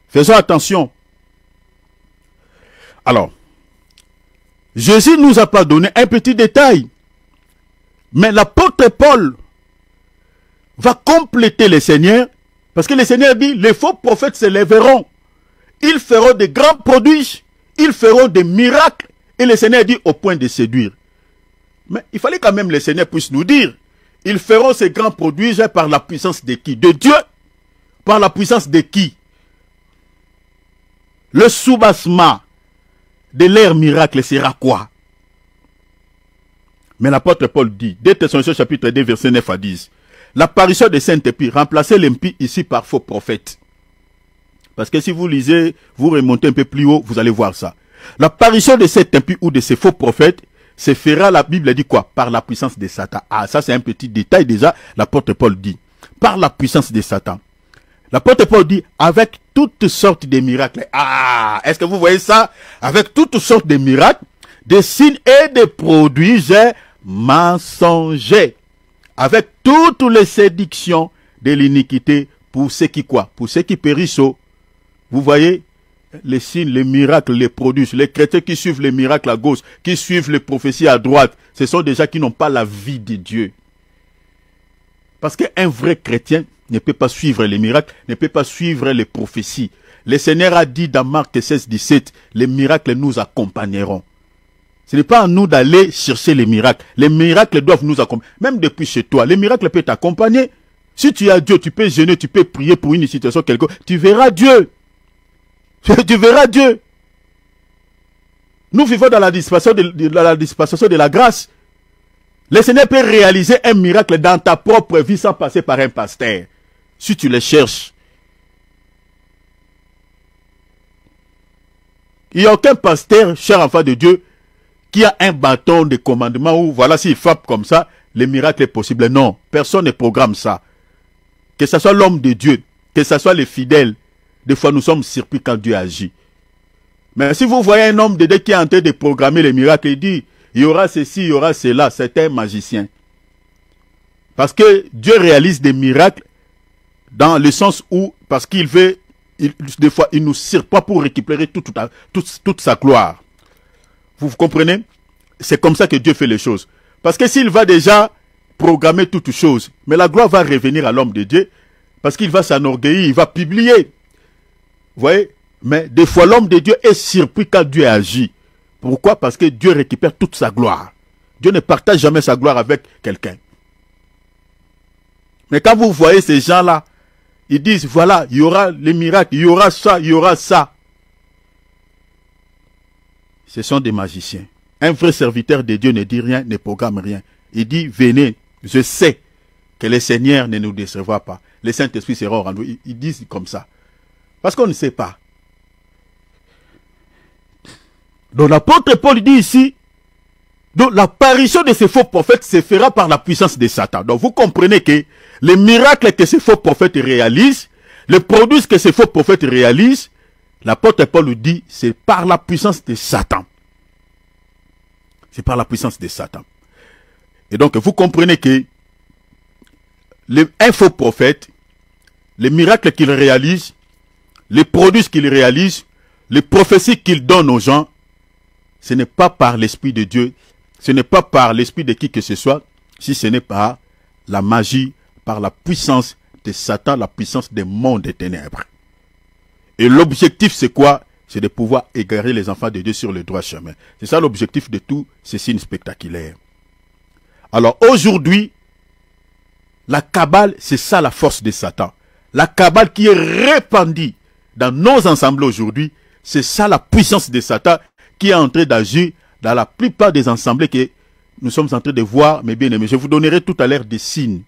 Faisons attention. Alors, Jésus nous a pas donné un petit détail. Mais l'apôtre Paul va compléter le Seigneur. Parce que le Seigneur dit, les faux prophètes se lèveront. Ils feront de grands prodiges. Ils feront des miracles. Et le Seigneur dit au point de séduire. Mais il fallait quand même le Seigneur puisse nous dire. Ils feront ces grands prodiges par la puissance de qui? De Dieu. Par la puissance de qui? Le soubassement de leur miracle sera quoi? Mais l'apôtre Paul dit, 2 Thessaloniciens chapitre 2 verset 9 à 10, l'apparition de Saint-Esprit, remplacez l'impie ici par faux prophètes. Parce que si vous lisez, vous remontez un peu plus haut, vous allez voir ça. L'apparition de cet impie ou de ces faux prophètes se fera, la Bible dit quoi? Par la puissance de Satan. Ah, ça c'est un petit détail déjà, l'apôtre Paul dit. Par la puissance de Satan. L'apôtre Paul dit, avec toutes sortes de miracles. Ah, est-ce que vous voyez ça? Avec toutes sortes de miracles, des signes et des prodiges mensongers. Avec toutes les séductions de l'iniquité pour ceux qui quoi? Pour ceux qui périssent. Vous voyez? Les signes, les miracles, les prodiges, les chrétiens qui suivent les miracles à gauche, qui suivent les prophéties à droite, ce sont des gens qui n'ont pas la vie de Dieu. Parce qu'un vrai chrétien ne peut pas suivre les miracles, ne peut pas suivre les prophéties. Le Seigneur a dit dans Marc 16, 17, les miracles nous accompagneront. Ce n'est pas à nous d'aller chercher les miracles. Les miracles doivent nous accompagner. Même depuis chez toi, les miracles peuvent t'accompagner. Si tu as Dieu, tu peux jeûner, tu peux prier pour une situation quelconque. Tu verras Dieu. Tu verras Dieu. Nous vivons dans la dispensation de la grâce. Le Seigneur peut réaliser un miracle dans ta propre vie sans passer par un pasteur. Si tu le cherches. Il n'y a aucun pasteur, cher enfant de Dieu, qui a un bâton de commandement où, voilà, s'il frappe comme ça, le miracle est possible. Non, personne ne programme ça. Que ce soit l'homme de Dieu, que ce soit les fidèles, des fois nous sommes surpris quand Dieu agit. Mais si vous voyez un homme de Dieu qui est en train de programmer les miracles, il dit, il y aura ceci, il y aura cela, c'est un magicien. Parce que Dieu réalise des miracles dans le sens où, parce qu'il veut des fois, il nous surprend pour récupérer toute sa gloire. Vous comprenez? C'est comme ça que Dieu fait les choses. Parce que s'il va déjà programmer toutes choses, mais la gloire va revenir à l'homme de Dieu, parce qu'il va s'enorgueillir, il va publier. Vous voyez? Mais des fois, l'homme de Dieu est surpris quand Dieu agit. Pourquoi? Parce que Dieu récupère toute sa gloire. Dieu ne partage jamais sa gloire avec quelqu'un. Mais quand vous voyez ces gens-là, ils disent, voilà, il y aura les miracles, il y aura ça, il y aura ça. Ce sont des magiciens. Un vrai serviteur de Dieu ne dit rien, ne programme rien. Il dit, venez, je sais que le Seigneur ne nous décevra pas. Le Saint-Esprit sera au rendez-vous. Ils disent comme ça. Parce qu'on ne sait pas. Donc l'apôtre Paul dit ici, donc l'apparition de ces faux prophètes se fera par la puissance de Satan. Donc vous comprenez que les miracles que ces faux prophètes réalisent, les produits que ces faux prophètes réalisent, l'apôtre Paul dit, c'est par la puissance de Satan. C'est par la puissance de Satan. Et donc vous comprenez que un faux prophète, les miracles qu'il réalise, les produits qu'il réalise, les prophéties qu'il donne aux gens, ce n'est pas par l'Esprit de Dieu, ce n'est pas par l'esprit de qui que ce soit, si ce n'est pas la magie, par la puissance de Satan, la puissance des mondes des ténèbres. Et l'objectif, c'est quoi? C'est de pouvoir égarer les enfants de Dieu sur le droit chemin. C'est ça l'objectif de tous ces signes spectaculaires. Alors aujourd'hui, la cabale, c'est ça la force de Satan. La cabale qui est répandue dans nos ensembles aujourd'hui, c'est ça la puissance de Satan qui est en train d'agir dans la plupart des ensemblées que nous sommes en train de voir, mes bien-aimés. Je vous donnerai tout à l'heure des signes.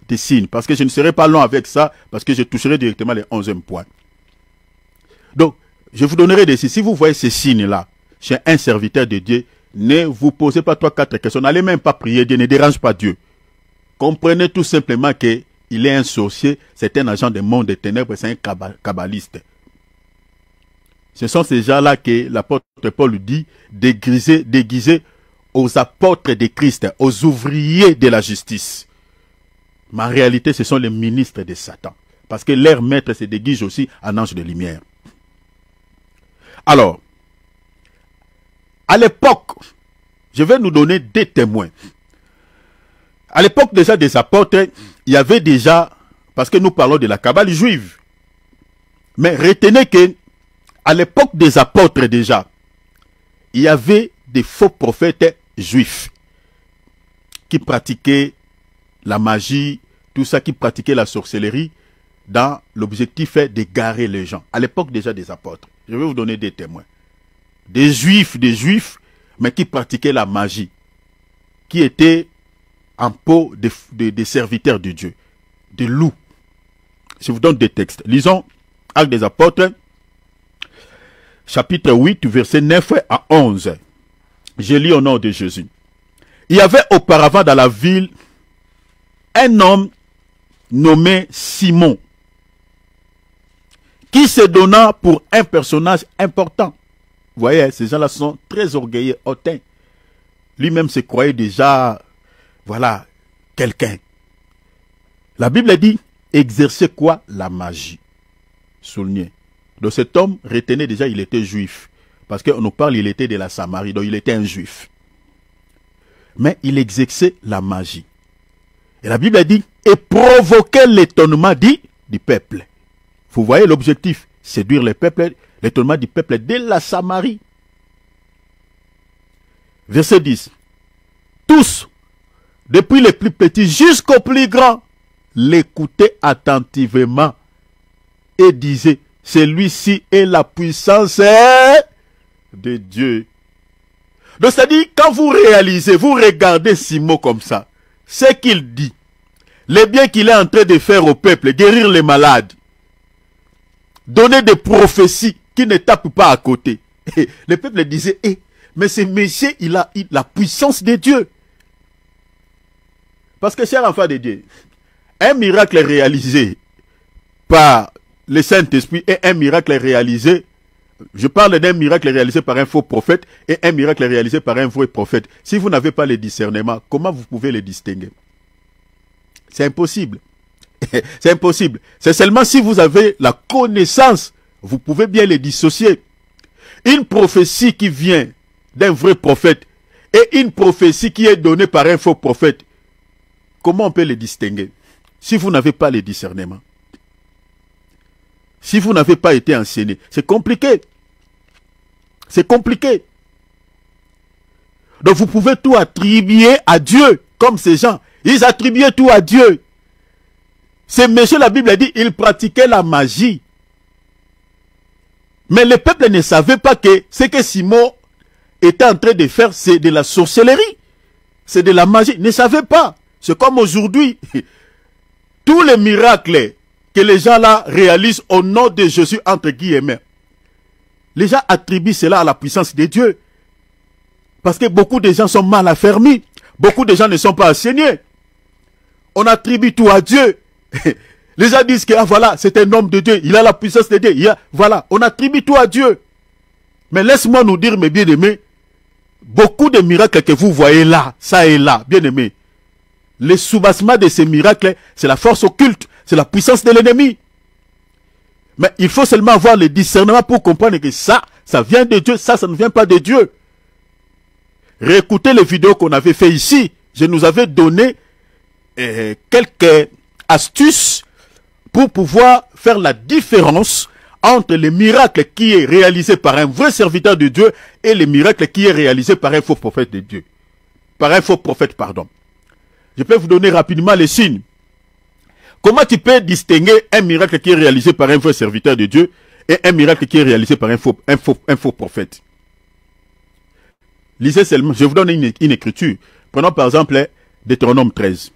Des signes. Parce que je ne serai pas long avec ça, parce que je toucherai directement les 11e point. Donc, je vous donnerai des signes. Si vous voyez ces signes-là, chez un serviteur de Dieu, ne vous posez pas 3-4 questions. N'allez même pas prier Dieu, ne dérange pas Dieu. Comprenez tout simplement qu'il est un sorcier, c'est un agent des mondes des ténèbres, c'est un kabbaliste. Ce sont ces gens-là que l'apôtre Paul dit déguisés aux apôtres de Christ, aux ouvriers de la justice. Mais en réalité, ce sont les ministres de Satan. Parce que leur maître se déguise aussi en ange de lumière. Alors, à l'époque, je vais nous donner des témoins. À l'époque déjà des apôtres, il y avait déjà, parce que nous parlons de la Kabbale juive. Mais retenez que à l'époque des apôtres déjà, il y avait des faux prophètes juifs qui pratiquaient la magie, tout ça, qui pratiquaient la sorcellerie dans l'objectif d'égarer les gens. À l'époque déjà des apôtres. Je vais vous donner des témoins. Des juifs, mais qui pratiquaient la magie, qui étaient en peau des serviteurs de Dieu, des loups. Je vous donne des textes. Lisons Actes des apôtres, chapitre 8, versets 9 à 11. Je lis au nom de Jésus. Il y avait auparavant dans la ville un homme nommé Simon, qui se donna pour un personnage important. Vous voyez, ces gens-là sont très orgueilleux, hautains. Lui-même se croyait déjà, voilà, quelqu'un. La Bible dit, exercer quoi? La magie. Souligné. Donc cet homme, retenez déjà, il était juif. Parce qu'on nous parle, il était de la Samarie, donc il était un juif. Mais il exerçait la magie. Et la Bible dit, et provoquait l'étonnement du peuple. Vous voyez l'objectif, séduire le peuple, l'étonnement du peuple de la Samarie. Verset 10. Tous, depuis les plus petits jusqu'aux plus grands, l'écoutaient attentivement et disaient, celui-ci est la puissance de Dieu. Donc c'est-à-dire, quand vous réalisez, vous regardez Simon comme ça, ce qu'il dit, les biens qu'il est en train de faire au peuple, guérir les malades, donner des prophéties qui ne tapent pas à côté. Et le peuple disait, mais ce monsieur, il a la puissance de Dieu. Parce que, cher enfant de Dieu, un miracle réalisé par le Saint-Esprit et un miracle réalisé, je parle d'un miracle réalisé par un faux prophète et un miracle réalisé par un vrai prophète. Si vous n'avez pas le discernement, comment vous pouvez les distinguer? C'est impossible. C'est impossible. C'est seulement si vous avez la connaissance, vous pouvez bien les dissocier. Une prophétie qui vient d'un vrai prophète et une prophétie qui est donnée par un faux prophète, comment on peut les distinguer si vous n'avez pas les discernements? Si vous n'avez pas été enseigné, c'est compliqué. C'est compliqué. Donc vous pouvez tout attribuer à Dieu, comme ces gens. Ils attribuaient tout à Dieu. Ces messieurs, la Bible a dit, ils pratiquaient la magie. Mais le peuple ne savait pas que ce que Simon était en train de faire, c'est de la sorcellerie. C'est de la magie. Ils ne savaient pas. C'est comme aujourd'hui. Tous les miracles que les gens là réalisent au nom de Jésus, entre guillemets, les gens attribuent cela à la puissance de Dieu. Parce que beaucoup de gens sont mal affermis. Beaucoup de gens ne sont pas enseignés. On attribue tout à Dieu. Les gens disent que ah, voilà, c'est un homme de Dieu. Il a la puissance de Dieu. Voilà, on attribue tout à Dieu. Mais laisse-moi nous dire, mes bien-aimés, beaucoup de miracles que vous voyez là, ça et là, bien-aimés, le soubassement de ces miracles, c'est la force occulte. C'est la puissance de l'ennemi. Mais il faut seulement avoir le discernement pour comprendre que ça vient de Dieu, ça ne vient pas de Dieu. Réécoutez les vidéos qu'on avait fait ici. Je nous avais donné quelques astuces pour pouvoir faire la différence entre les miracles qui est réalisé par un vrai serviteur de Dieu et les miracles qui est réalisé par un faux prophète de Dieu. Par un faux prophète, pardon. Je peux vous donner rapidement les signes. Comment tu peux distinguer un miracle qui est réalisé par un vrai serviteur de Dieu et un miracle qui est réalisé par un faux prophète? Lisez seulement, je vous donne une écriture. Prenons par exemple Deutéronome 13.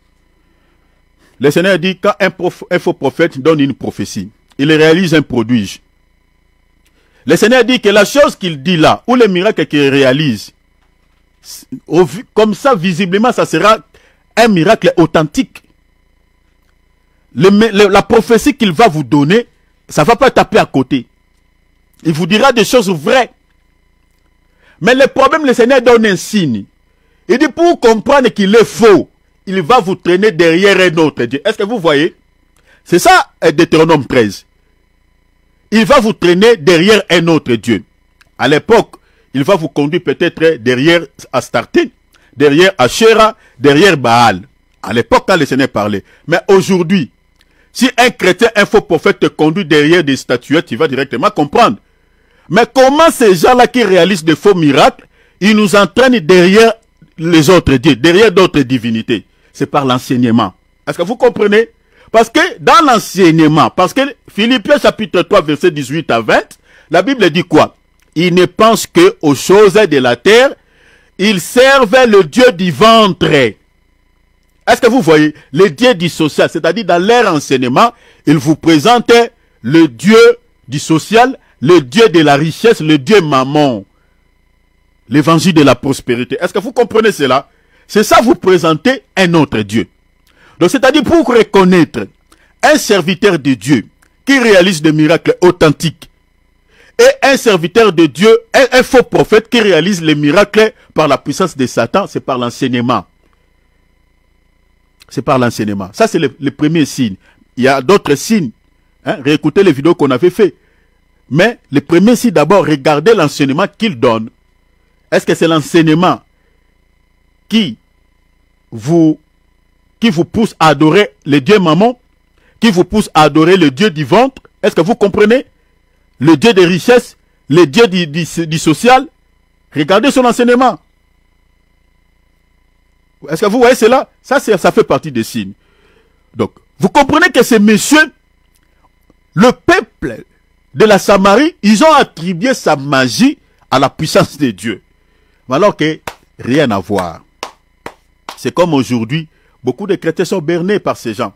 Le Seigneur dit, quand un faux prophète donne une prophétie, il réalise un prodige. Le Seigneur dit que la chose qu'il dit là, ou le miracle qu'il réalise, comme ça, visiblement, ça sera un miracle authentique. La prophétie qu'il va vous donner, ça ne va pas taper à côté. Il vous dira des choses vraies. Mais le problème, le Seigneur donne un signe. Il dit, pour comprendre qu'il est faux, il va vous traîner derrière un autre Dieu. Est-ce que vous voyez? C'est ça, Deutéronome 13. Il va vous traîner derrière un autre Dieu. À l'époque, il va vous conduire peut-être derrière Astarté, derrière Asherah, derrière Baal. À l'époque, quand le Seigneur parlait. Mais aujourd'hui, si un chrétien, un faux prophète te conduit derrière des statuettes, tu vas directement comprendre. Mais comment ces gens-là qui réalisent de faux miracles, ils nous entraînent derrière les autres dieux, derrière d'autres divinités? C'est par l'enseignement. Est-ce que vous comprenez? Parce que dans l'enseignement, parce que Philippiens chapitre 3, verset 18 à 20, la Bible dit quoi? Ils ne pensent que aux choses de la terre, ils servent le Dieu du ventre. Est-ce que vous voyez? Le Dieu du social, c'est-à-dire dans leur enseignement, ils vous présentent le Dieu du social, le Dieu de la richesse, le Dieu mammon. L'évangile de la prospérité. Est-ce que vous comprenez cela? C'est ça, vous présentez un autre Dieu. Donc c'est-à-dire pour reconnaître un serviteur de Dieu qui réalise des miracles authentiques et un serviteur de Dieu, un faux prophète qui réalise les miracles par la puissance de Satan, c'est par l'enseignement. C'est par l'enseignement. Ça, c'est le premier signe. Il y a d'autres signes. Réécoutez les vidéos qu'on avait fait. Mais le premier signe, d'abord, regardez l'enseignement qu'il donne. Est-ce que c'est l'enseignement qui vous pousse à adorer le Dieu mammon, qui vous pousse à adorer le Dieu du ventre? Est-ce que vous comprenez? Le Dieu des richesses, le Dieu du social. Regardez son enseignement. Est-ce que vous voyez cela? Ça fait partie des signes. Donc, vous comprenez que ces messieurs, le peuple de la Samarie, ils ont attribué sa magie à la puissance de Dieu. Alors que rien à voir. C'est comme aujourd'hui, beaucoup de chrétiens sont bernés par ces gens.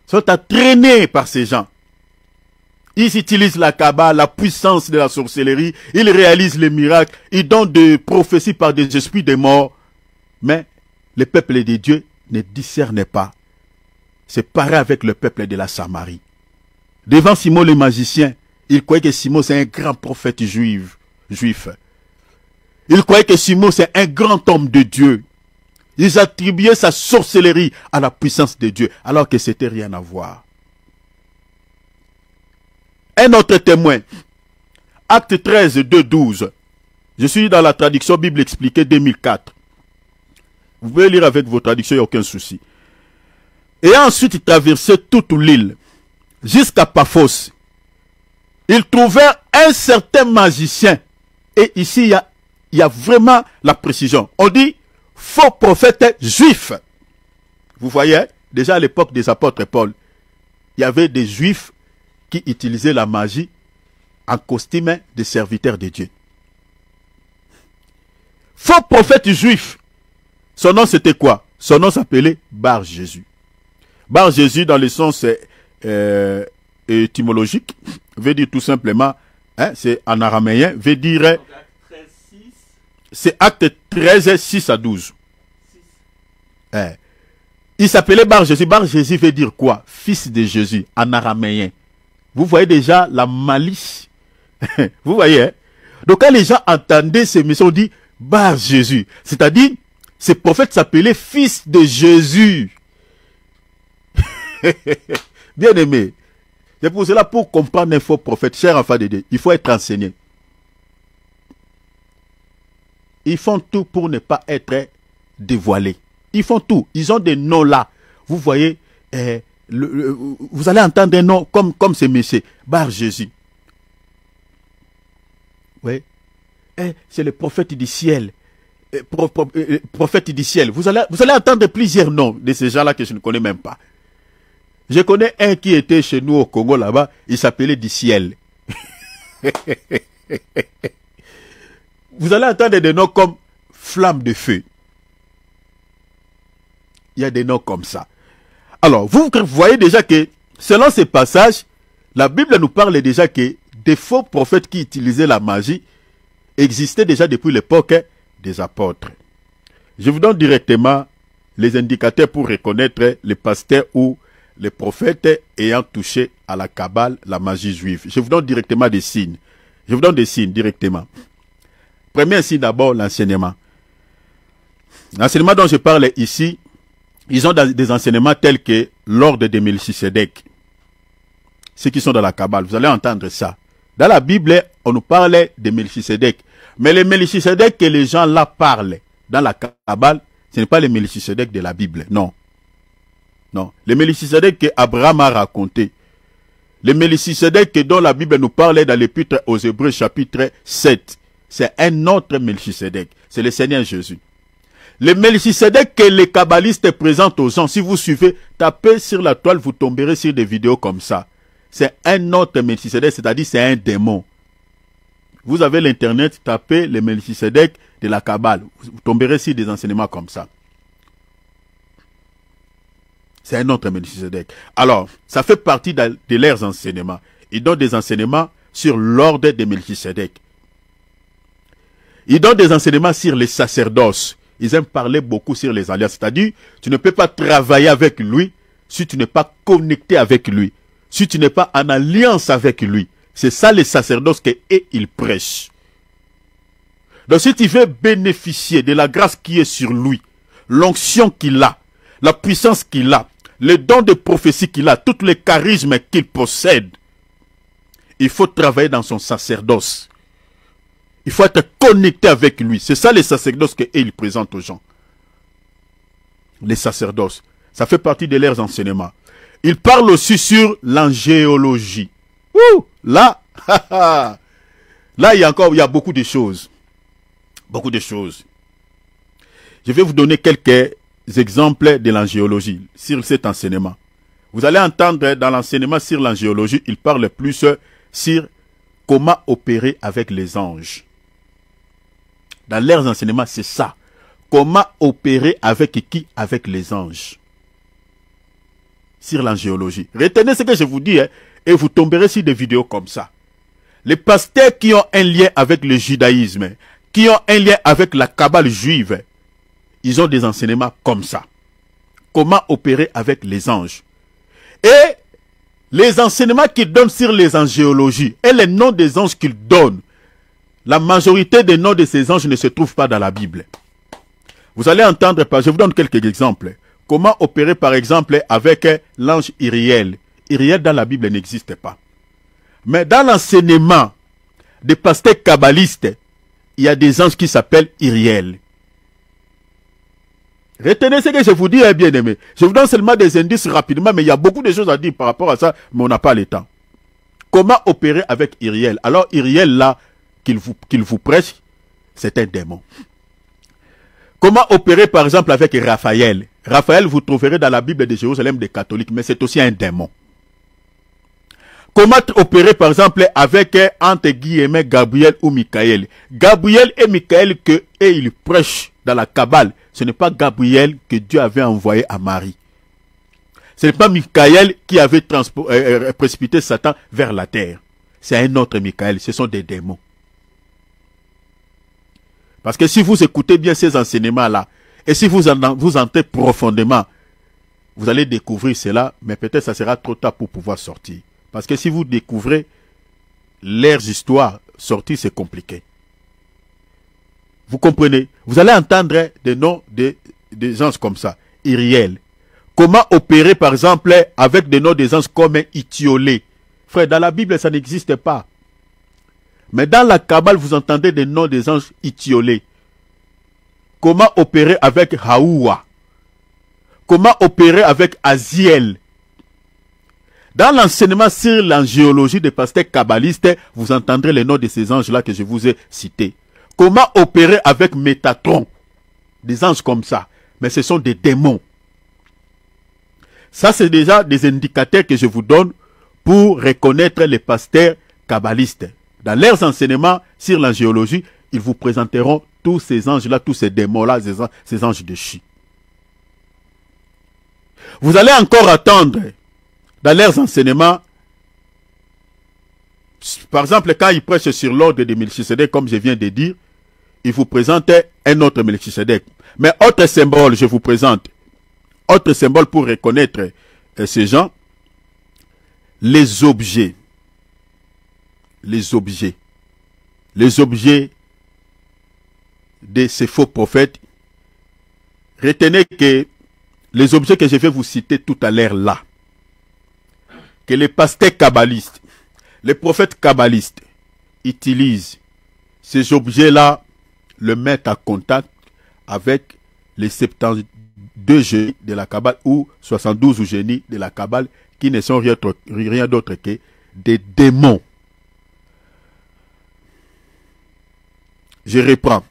Sont entraînés par ces gens. Ils utilisent la Kabbale, la puissance de la sorcellerie. Ils réalisent les miracles. Ils donnent des prophéties par des esprits de mort. Mais le peuple de Dieu ne discerne pas. C'est pareil avec le peuple de la Samarie. Devant Simon le magicien, il croyait que Simon c'est un grand prophète juif. Il croyait que Simon c'est un grand homme de Dieu. Ils attribuaient sa sorcellerie à la puissance de Dieu, alors que c'était rien à voir. Un autre témoin, Acte 13, 2, 12. Je suis dans la traduction Bible expliquée 2004. Vous pouvez lire avec vos traductions, il n'y a aucun souci. Et ensuite traversé toute l'île, jusqu'à Paphos. Ils trouvèrent un certain magicien. Et ici, il y a vraiment la précision. On dit faux prophète juif. Vous voyez, déjà à l'époque des apôtres Paul, il y avait des juifs qui utilisaient la magie en costume de serviteurs de Dieu. Faux prophète juif. Son nom c'était quoi? Son nom s'appelait Bar Jésus. Bar Jésus dans le sens étymologique veut dire tout simplement, hein, c'est en araméen, veut dire, c'est Acte 13, 6 à 12. Il s'appelait Bar Jésus. Bar Jésus veut dire quoi? Fils de Jésus en araméen. Vous voyez déjà la malice. Vous voyez, hein? Donc quand les gens entendaient ces messages, on dit Bar Jésus. C'est-à-dire, ce prophète s'appelait fils de Jésus. Bien aimé. C'est pour cela, pour comprendre un faux prophète, cher enfant de Dieu, il faut être enseigné. Ils font tout pour ne pas être dévoilés. Ils font tout. Ils ont des noms là. Vous voyez, vous allez entendre un nom comme ce monsieur, Bar Jésus. Oui. C'est le prophète du ciel. Prophète du ciel. Vous allez entendre plusieurs noms de ces gens-là que je ne connais même pas. Je connais un qui était chez nous au Congo là-bas, il s'appelait du ciel. Vous allez entendre des noms comme flamme de feu. Il y a des noms comme ça. Alors, vous voyez déjà que, selon ces passages, la Bible nous parle déjà que des faux prophètes qui utilisaient la magie existaient déjà depuis l'époque des apôtres. Je vous donne directement les indicateurs pour reconnaître les pasteurs ou les prophètes ayant touché à la Kabbale, la magie juive. Je vous donne directement des signes. Je vous donne des signes directement. Premier signe d'abord, l'enseignement. L'enseignement dont je parle ici, ils ont des enseignements tels que l'ordre de Melchisédek. Ceux qui sont dans la Kabbale, vous allez entendre ça. Dans la Bible, on nous parle de Melchisédek. Mais le Melchisédek que les gens là parlent dans la Kabbale, ce n'est pas le Melchisédek de la Bible, non. Non, le Melchisédek que Abraham a raconté. Le Melchisédek dont la Bible nous parle dans l'Épître aux Hébreux chapitre 7. C'est un autre Melchisédek. C'est le Seigneur Jésus. Le Melchisédek que les kabbalistes présentent aux gens, si vous suivez, tapez sur la toile, vous tomberez sur des vidéos comme ça. C'est un autre Melchisédek, c'est-à-dire c'est un démon. Vous avez l'internet, tapez le Melchisédek de la Kabbale. Vous tomberez sur des enseignements comme ça. C'est un autre Melchisédek. Alors, ça fait partie de leurs enseignements. Ils donnent des enseignements sur l'ordre de Melchisédek. Ils donnent des enseignements sur les sacerdoces. Ils aiment parler beaucoup sur les alliances. C'est-à-dire, tu ne peux pas travailler avec lui si tu n'es pas connecté avec lui. Si tu n'es pas en alliance avec lui. C'est ça les sacerdoces qu'ils prêchent. Donc si tu veux bénéficier de la grâce qui est sur lui, l'onction qu'il a, la puissance qu'il a, les dons de prophétie qu'il a, tous les charismes qu'il possède, il faut travailler dans son sacerdoce. Il faut être connecté avec lui. C'est ça les sacerdoces qu'ils présentent aux gens. Les sacerdoces. Ça fait partie de leurs enseignements. Ils parlent aussi sur l'angéologie. Ouh, là, là, il y a beaucoup de choses. Beaucoup de choses. Je vais vous donner quelques exemples de l'angéologie sur cet enseignement. Vous allez entendre dans l'enseignement sur l'angéologie, il parle plus sur comment opérer avec les anges. Dans leurs enseignements, c'est ça. Comment opérer avec qui? Avec les anges. Sur l'angéologie. Retenez ce que je vous dis, hein, et vous tomberez sur des vidéos comme ça. Les pasteurs qui ont un lien avec le judaïsme, qui ont un lien avec la Kabbale juive, ils ont des enseignements comme ça. Comment opérer avec les anges. Et les enseignements qu'ils donnent sur les angéologies et les noms des anges qu'ils donnent, la majorité des noms de ces anges ne se trouvent pas dans la Bible. Vous allez entendre, je vous donne quelques exemples. Comment opérer par exemple avec l'ange Iriel. Iriel dans la Bible n'existe pas. Mais dans l'enseignement des pasteurs kabbalistes, il y a des anges qui s'appellent Iriel. Retenez ce que je vous dis, bien aimé. Je vous donne seulement des indices rapidement, mais il y a beaucoup de choses à dire par rapport à ça, mais on n'a pas le temps. Comment opérer avec Iriel? Alors Iriel là, qu'il vous prêche, c'est un démon. Comment opérer par exemple avec Raphaël? Raphaël, vous trouverez dans la Bible de Jérusalem des catholiques, mais c'est aussi un démon. Comment opérer par exemple avec, entre guillemets, Gabriel ou Michael? Gabriel et Michael ils prêchent dans la Kabbale. Ce n'est pas Gabriel que Dieu avait envoyé à Marie. Ce n'est pas Michael qui avait précipité Satan vers la terre. C'est un autre Michael. Ce sont des démons. Parce que si vous écoutez bien ces enseignements-là, et si vous entrez profondément, vous allez découvrir cela, mais peut-être ça sera trop tard pour pouvoir sortir. Parce que si vous découvrez leurs histoires, sortir c'est compliqué. Vous comprenez? Vous allez entendre des noms des anges comme ça. Iriel. Comment opérer par exemple avec des noms des anges comme Itiolé? Frère, dans la Bible ça n'existe pas. Mais dans la Kabbale vous entendez des noms des anges Itiolé. Comment opérer avec Haoua? Comment opérer avec Aziel? Dans l'enseignement sur l'angéologie des pasteurs kabbalistes, vous entendrez les noms de ces anges-là que je vous ai cités. Comment opérer avec Métatron? Des anges comme ça. Mais ce sont des démons. Ça, c'est déjà des indicateurs que je vous donne pour reconnaître les pasteurs kabbalistes. Dans leurs enseignements sur l'angéologie, ils vous présenteront tous ces anges-là, tous ces démons-là, ces anges de chi. Vous allez encore attendre dans leurs enseignements, par exemple, quand ils prêchent sur l'ordre de Melchisedec, comme je viens de dire, ils vous présentent un autre Melchisedec. Mais autre symbole, je vous présente, autre symbole pour reconnaître ces gens, les objets. Les objets. Les objets de ces faux prophètes. Retenez que les objets que je vais vous citer tout à l'heure là, que les pasteurs kabbalistes, les prophètes kabbalistes utilisent ces objets-là, le mettent en contact avec les 72 génies de la Kabbale ou 72 génies de la Kabbale qui ne sont rien d'autre que des démons. Je reprends.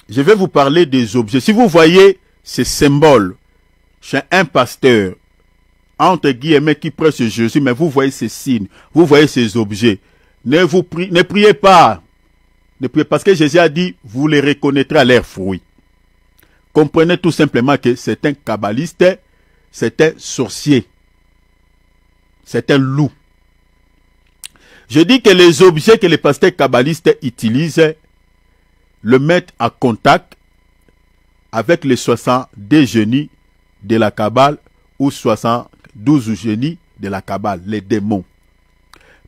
Je vais vous parler des objets. Si vous voyez ces symboles chez un pasteur, entre guillemets, qui prêche Jésus, mais vous voyez ces signes, vous voyez ces objets. Ne priez pas. Ne priez, parce que Jésus a dit, vous les reconnaîtrez à leurs fruits. Comprenez tout simplement que c'est un kabbaliste, c'est un sorcier, c'est un loup. Je dis que les objets que les pasteurs kabbalistes utilisent le mettent en contact avec les 70 génies de la Kabbale ou 72 génies de la Kabbale, les démons.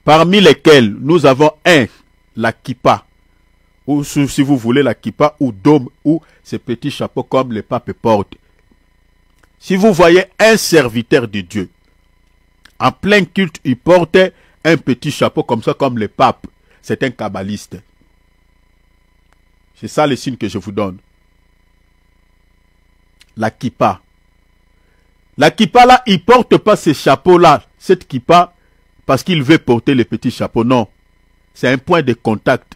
Parmi lesquels nous avons la kippa, ou si vous voulez la kippa ou dôme, ou ces petits chapeaux comme les papes portent. Si vous voyez un serviteur de Dieu, en plein culte, il porte un petit chapeau comme ça, comme les papes, c'est un kabbaliste. C'est ça le signe que je vous donne. La kippa. La kippa là, il ne porte pas ces chapeaux-là, cette kippa, parce qu'il veut porter les petits chapeaux. Non. C'est un point de contact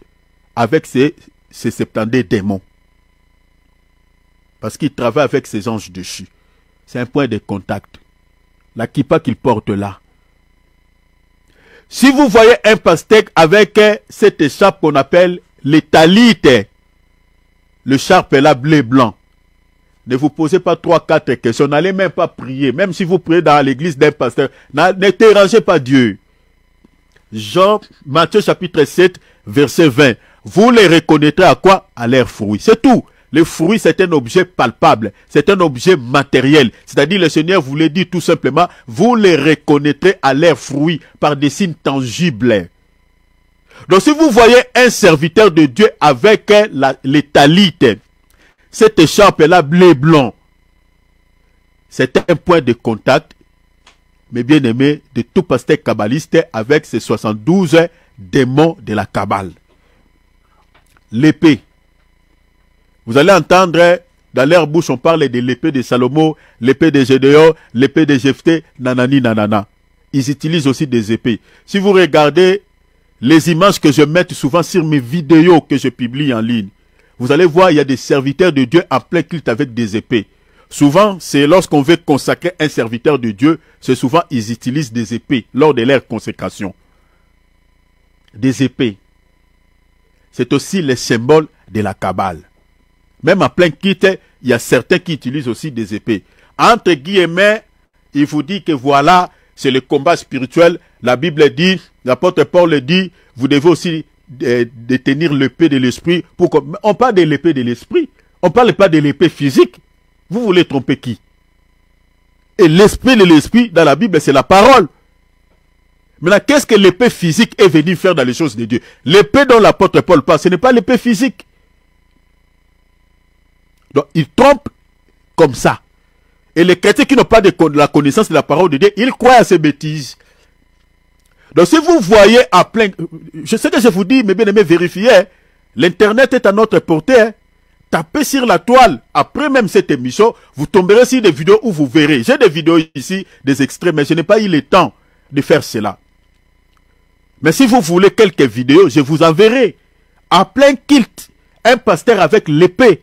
avec ces 70 démons. Parce qu'il travaille avec ces anges dessus. C'est un point de contact. La kippa qu'il porte là. Si vous voyez un pasteur avec cette écharpe qu'on appelle les talites, le charpe là bleu blanc, ne vous posez pas 3-4 questions, n'allez même pas prier, même si vous priez dans l'église d'un pasteur, ne dérangez pas Dieu. Matthieu chapitre 7, verset 20, vous les reconnaîtrez à quoi? À leurs fruits, c'est tout. Le fruit, c'est un objet palpable, c'est un objet matériel. C'est-à-dire, le Seigneur voulait dire tout simplement, vous les reconnaîtrez à leurs fruits par des signes tangibles. Donc, si vous voyez un serviteur de Dieu avec les talites, cette écharpe-là, bleu blanc, c'est un point de contact, mes bien-aimés, de tout pasteur kabbaliste avec ses 72 démons de la Kabbale. L'épée. Vous allez entendre, dans leur bouche, on parle de l'épée de Salomon, l'épée de Gédéon, l'épée de Jephthé, nanani, nanana. Ils utilisent aussi des épées. Si vous regardez les images que je mets souvent sur mes vidéos que je publie en ligne, vous allez voir, il y a des serviteurs de Dieu en plein culte avec des épées. Souvent, c'est lorsqu'on veut consacrer un serviteur de Dieu, c'est souvent ils utilisent des épées lors de leur consécration. Des épées. C'est aussi le symbole de la Kabbale. Même en plein culte, il y a certains qui utilisent aussi des épées. Entre guillemets, il vous dit que voilà, c'est le combat spirituel. La Bible dit, l'apôtre Paul dit, vous devez aussi détenir l'épée de l'esprit. On parle de l'épée de l'esprit. On ne parle pas de l'épée physique. Vous voulez tromper qui? Et l'esprit de l'esprit, dans la Bible, c'est la parole. Maintenant, qu'est-ce que l'épée physique est venue faire dans les choses de Dieu? L'épée dont l'apôtre Paul parle, ce n'est pas l'épée physique. Donc, il trompe comme ça. Et les chrétiens qui n'ont pas de la connaissance de la parole de Dieu, ils croient à ces bêtises. Donc, si vous voyez à plein... Je sais que je vous dis, mais bien aimé, vérifiez. L'Internet est à notre portée. Tapez sur la toile. Après même cette émission, vous tomberez sur des vidéos où vous verrez. J'ai des vidéos ici, des extraits, mais je n'ai pas eu le temps de faire cela. Mais si vous voulez quelques vidéos, je vous enverrai. À plein culte, un pasteur avec l'épée.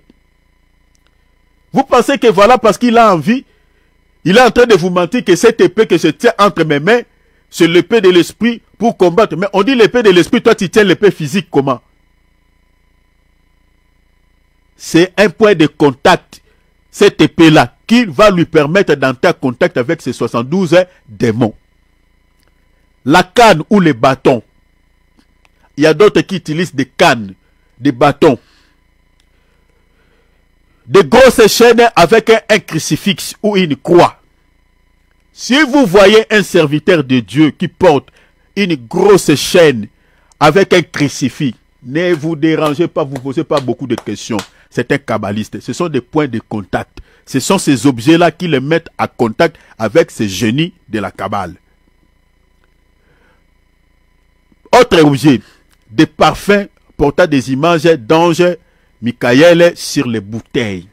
Vous pensez que voilà, parce qu'il a envie, il est en train de vous mentir que cette épée que je tiens entre mes mains, c'est l'épée de l'esprit pour combattre. Mais on dit l'épée de l'esprit, toi tu tiens l'épée physique comment? C'est un point de contact, cette épée-là, qui va lui permettre d'entrer en contact avec ses 72 démons. La canne ou les bâtons. Il y a d'autres qui utilisent des cannes, des bâtons. Des grosses chaînes avec un crucifix ou une croix. Si vous voyez un serviteur de Dieu qui porte une grosse chaîne avec un crucifix, ne vous dérangez pas, vous ne posez pas beaucoup de questions. C'est un kabbaliste. Ce sont des points de contact. Ce sont ces objets-là qui les mettent en contact avec ces génies de la Kabbale. Autre objet, des parfums portant des images d'anges Michael sur les bouteilles.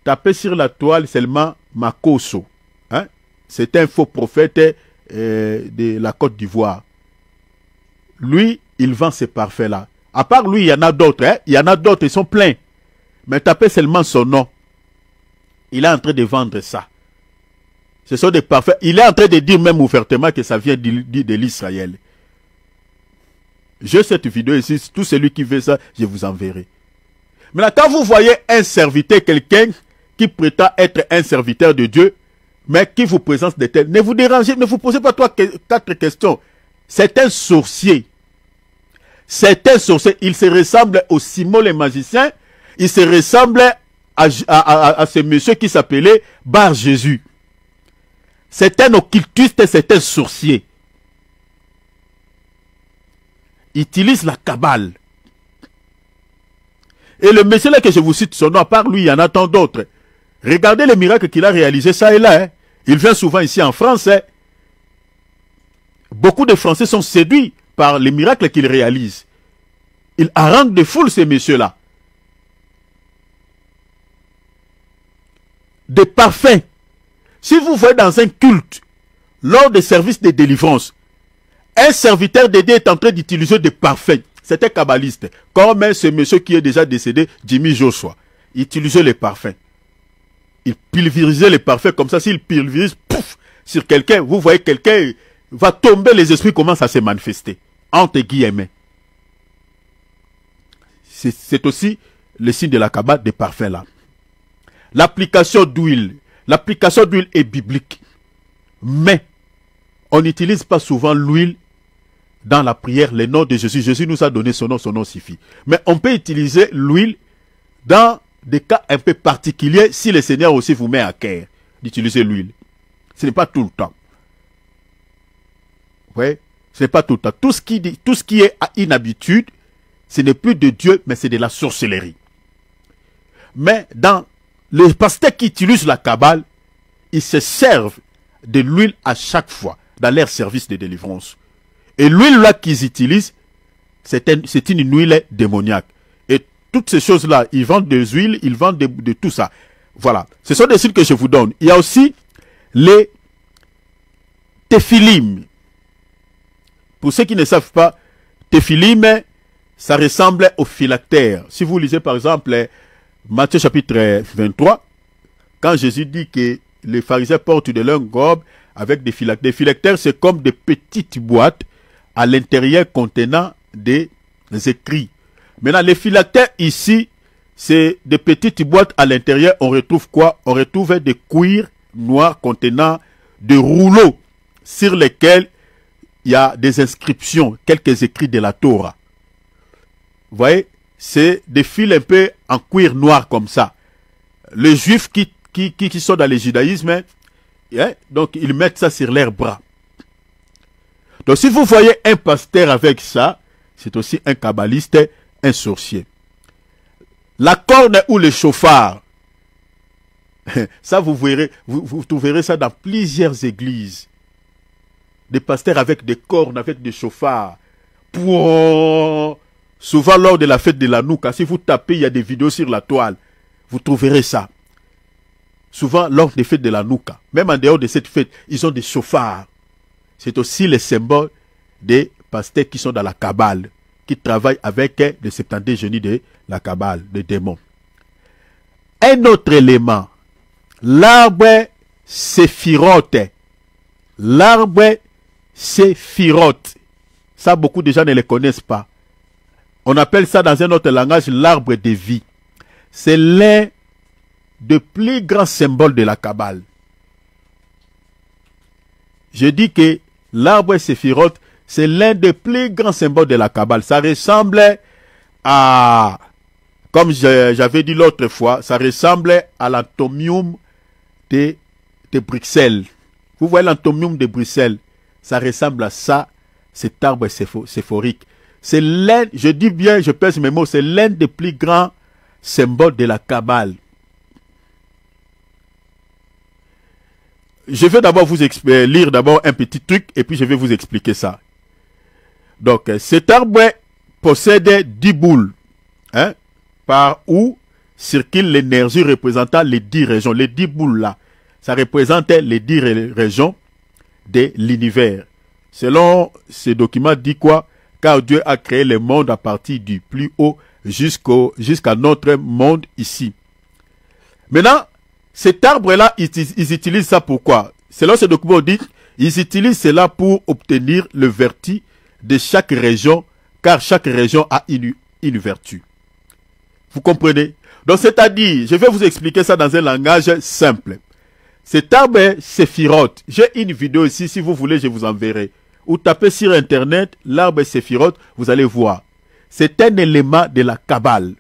Tapez sur la toile seulement Makoso. Hein? C'est un faux prophète de la Côte d'Ivoire. Lui, il vend ces parfums-là. À part lui, il y en a d'autres. Hein? Il y en a d'autres, ils sont pleins. Mais tapez seulement son nom. Il est en train de vendre ça. Ce sont des parfums. Il est en train de dire même ouvertement que ça vient de l'Israël. J'ai cette vidéo ici. Tout celui qui veut ça, je vous enverrai. Maintenant, quand vous voyez un serviteur, quelqu'un qui prétend être un serviteur de Dieu, mais qui vous présente des tels, ne vous dérangez, ne vous posez pas 4 questions. C'est un sorcier. C'est un sorcier. Il se ressemble au Simon le magicien. Il se ressemble à ce monsieur qui s'appelait Bar Jésus. C'est un occultiste, c'est un sorcier. Il utilise la Kabbale. Et le monsieur là que je vous cite son nom, à part lui, il y en a tant d'autres. Regardez les miracles qu'il a réalisés, ça et là. Hein. Il vient souvent ici en France. Hein. Beaucoup de Français sont séduits par les miracles qu'il réalise. Il harangue de foule ces messieurs-là. Des parfums. Si vous voyez dans un culte, lors des services de délivrance, un serviteur de Dieu est en train d'utiliser des parfums. C'est un kabbaliste. Comme ce monsieur qui est déjà décédé, Jimmy Joshua. Il utilisait les parfums. Il pulvérisait les parfums comme ça. S'il pulvérise, pouf, sur quelqu'un, vous voyez quelqu'un va tomber, les esprits commencent à se manifester. Entre guillemets. C'est aussi le signe de la Kabbale des parfums là. L'application d'huile. L'application d'huile est biblique. Mais, on n'utilise pas souvent l'huile dans la prière, le nom de Jésus. Jésus nous a donné son nom suffit. Mais on peut utiliser l'huile dans des cas un peu particuliers si le Seigneur aussi vous met à cœur d'utiliser l'huile. Ce n'est pas tout le temps. Oui, ce n'est pas tout le temps. Tout ce qui est à une habitude, ce n'est plus de Dieu, mais c'est de la sorcellerie. Mais dans les pasteurs qui utilisent la Kabbale, ils se servent de l'huile à chaque fois dans leur service de délivrance. Et l'huile là qu'ils utilisent, c'est une huile démoniaque. Et toutes ces choses-là, ils vendent des huiles, ils vendent de tout ça. Voilà. Ce sont des signes que je vous donne. Il y a aussi les téphilim. Pour ceux qui ne savent pas, téphilim, ça ressemble aux phylactères. Si vous lisez par exemple Matthieu chapitre 23, quand Jésus dit que les pharisiens portent de longues robes avec des phylactères. Des phylactères, c'est comme des petites boîtes à l'intérieur contenant des écrits. Maintenant, les phylactères ici, c'est des petites boîtes à l'intérieur. On retrouve quoi? On retrouve des cuirs noirs contenant des rouleaux sur lesquels il y a des inscriptions, quelques écrits de la Torah. Vous voyez, c'est des fils un peu en cuir noir comme ça. Les juifs qui sont dans le judaïsme, donc ils mettent ça sur leurs bras. Donc si vous voyez un pasteur avec ça, c'est aussi un kabbaliste, un sorcier. La corne ou le chauffard, ça vous verrez, vous trouverez ça dans plusieurs églises. Des pasteurs avec des cornes, avec des chauffards. Souvent lors de la fête de la Nouka, si vous tapez, il y a des vidéos sur la toile, vous trouverez ça. Souvent lors des fêtes de la Nouka, même en dehors de cette fête, ils ont des chauffards. C'est aussi le symbole des pasteurs qui sont dans la Kabbale, qui travaillent avec les 70 génies de la Kabbale, des démons. Un autre élément, l'arbre séphirote. L'arbre séphirote. Ça, beaucoup de gens ne le connaissent pas. On appelle ça dans un autre langage l'arbre de vie. C'est l'un des plus grands symboles de la Kabbale. Je dis que l'arbre séphirote, c'est l'un des plus grands symboles de la Kabbale. Ça ressemble à, comme j'avais dit l'autre fois, ça ressemble à l'entomium de Bruxelles. Vous voyez l'entomium de Bruxelles, ça ressemble à ça, cet arbre séphorique. C'est l'un, je dis bien, je pèse mes mots, c'est l'un des plus grands symboles de la Kabbale. Je vais d'abord vous lire d'abord un petit truc et puis je vais vous expliquer ça. Donc, cet arbre possède 10 boules, par où circule l'énergie représentant les 10 régions. Les 10 boules là, ça représente les 10 régions de l'univers. Selon ce document, dit quoi? Car Dieu a créé le monde à partir du plus haut jusqu'à notre monde ici. Maintenant, cet arbre-là, ils utilisent ça pourquoi? Selon ce document, dit, ils utilisent cela pour obtenir le vertu de chaque région, car chaque région a une vertu. Vous comprenez? Donc, c'est-à-dire, je vais vous expliquer ça dans un langage simple. Cet arbre séphirote, j'ai une vidéo ici, si vous voulez, je vous enverrai. Ou tapez sur Internet, l'arbre séphirote, vous allez voir. C'est un élément de la Kabbale.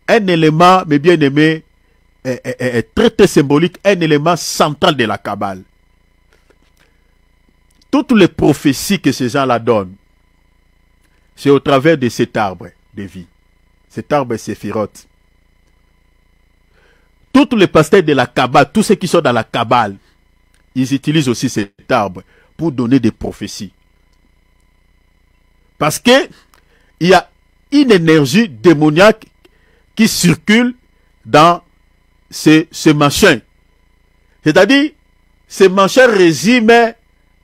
Un élément, mes bien-aimés, très très symbolique, un élément central de la Kabbale. Toutes les prophéties que ces gens-là donnent, c'est au travers de cet arbre de vie. Cet arbre séphirote. Tous les pasteurs de la Kabbale, tous ceux qui sont dans la Kabbale, ils utilisent aussi cet arbre pour donner des prophéties. Parce que il y a une énergie démoniaque qui circule dans ce machin. C'est-à-dire, ce machin résume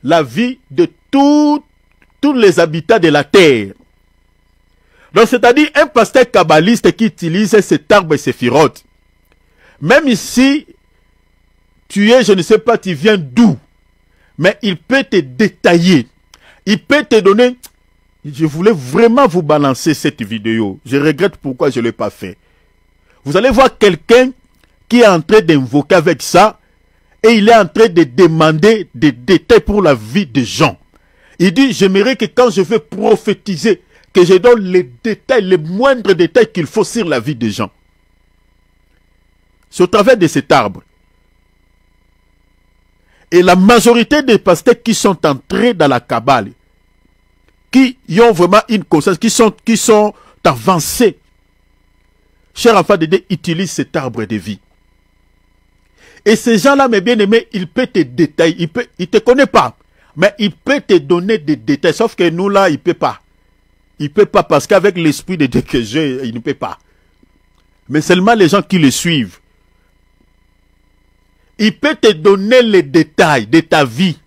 la vie de tous les habitants de la terre. Donc, c'est-à-dire, un pasteur kabbaliste qui utilise cet arbre séphirote, même ici, tu es, je ne sais pas, tu viens d'où, mais il peut te détailler. Il peut te donner... Je voulais vraiment vous balancer cette vidéo. Je regrette pourquoi je ne l'ai pas fait. Vous allez voir quelqu'un qui est en train d'invoquer avec ça et il est en train de demander des détails pour la vie des gens. Il dit, j'aimerais que quand je veux prophétiser, que je donne les détails, les moindres détails qu'il faut sur la vie des gens. C'est au travers de cet arbre. Et la majorité des pasteurs qui sont entrés dans la Kabbale, qui ont vraiment une conscience, qui sont avancés, cher enfant de Dieu, utilise cet arbre de vie. Et ces gens-là, mes bien-aimés, il peut te détailler, il te connaît pas, mais il peut te donner des détails, sauf que nous là, il peut pas. Il peut pas parce qu'avec l'esprit de Dieu que j'ai, il ne peut pas. Mais seulement les gens qui le suivent. Il peut te donner les détails de ta vie.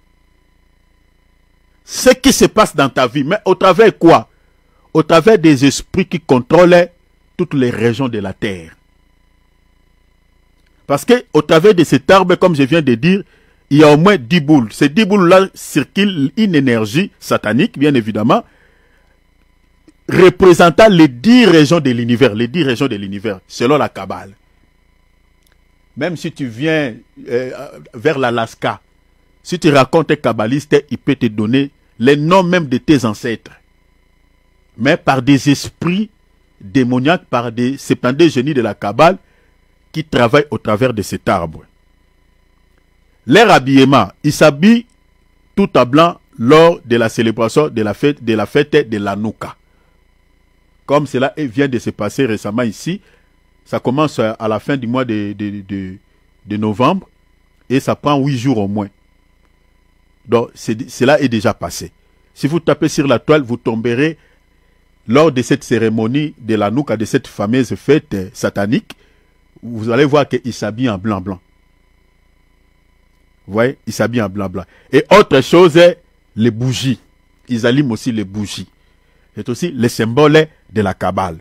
Ce qui se passe dans ta vie. Mais au travers quoi? Au travers des esprits qui contrôlent toutes les régions de la terre. Parce que au travers de cet arbre, comme je viens de dire, il y a au moins 10 boules. Ces 10 boules-là circulent une énergie satanique, bien évidemment, représentant les 10 régions de l'univers, selon la Kabbale. Même si tu viens vers l'Alaska, si tu racontes un kabbaliste, il peut te donner les noms même de tes ancêtres. Mais par des esprits démoniaques, par des 72 génies de la Kabbale qui travaillent au travers de cet arbre. Leur habillement, ils s'habillent tout à blanc lors de la célébration de la fête de l'Hanouka. Comme cela vient de se passer récemment ici, ça commence à la fin du mois de novembre et ça prend 8 jours au moins. Donc cela est déjà passé. Si vous tapez sur la toile, vous tomberez lors de cette cérémonie de l'Hanouka, de cette fameuse fête satanique, vous allez voir qu'il s'habille en blanc-blanc. Vous voyez, il s'habille en blanc-blanc. Et autre chose, les bougies. Ils allument aussi les bougies. C'est aussi les symboles de la Kabbale.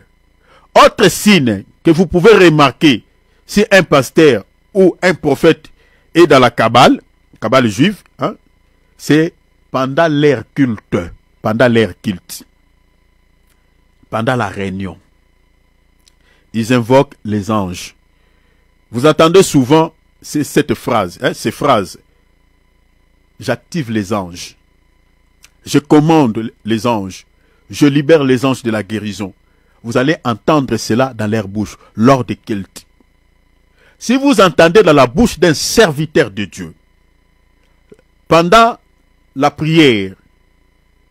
Autre signe que vous pouvez remarquer si un pasteur ou un prophète est dans la Kabbale juive, hein, c'est pendant leur culte, pendant la réunion. Ils invoquent les anges. Vous entendez souvent cette phrase, hein, ces phrases. J'active les anges. Je commande les anges. Je libère les anges de la guérison. Vous allez entendre cela dans leur bouche, lors des cultes. Si vous entendez dans la bouche d'un serviteur de Dieu, pendant la prière,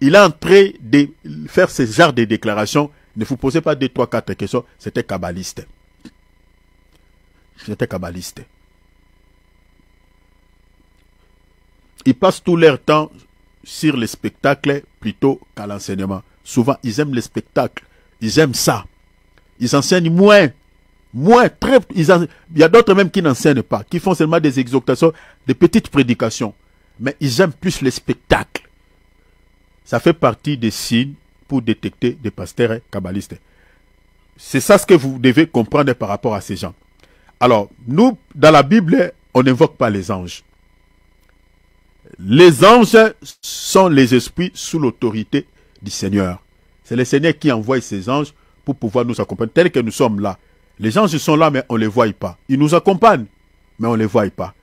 il est en train de faire ce genre de déclarations, ne vous posez pas 2, 3, 4 questions, c'était kabbaliste. C'était kabbaliste. Ils passent tout leur temps sur les spectacles plutôt qu'à l'enseignement. Souvent, ils aiment les spectacles. Ils aiment ça. Ils enseignent moins. Il y a d'autres même qui n'enseignent pas, qui font seulement des exhortations, des petites prédications. Mais ils aiment plus les spectacles. Ça fait partie des signes pour détecter des pasteurs kabbalistes. C'est ça ce que vous devez comprendre par rapport à ces gens. Alors, nous, dans la Bible, on n'invoque pas les anges. Les anges sont les esprits sous l'autorité du Seigneur. C'est le Seigneur qui envoie ses anges pour pouvoir nous accompagner, tels que nous sommes là. Les anges sont là, mais on ne les voit pas. Ils nous accompagnent, mais on ne les voit pas.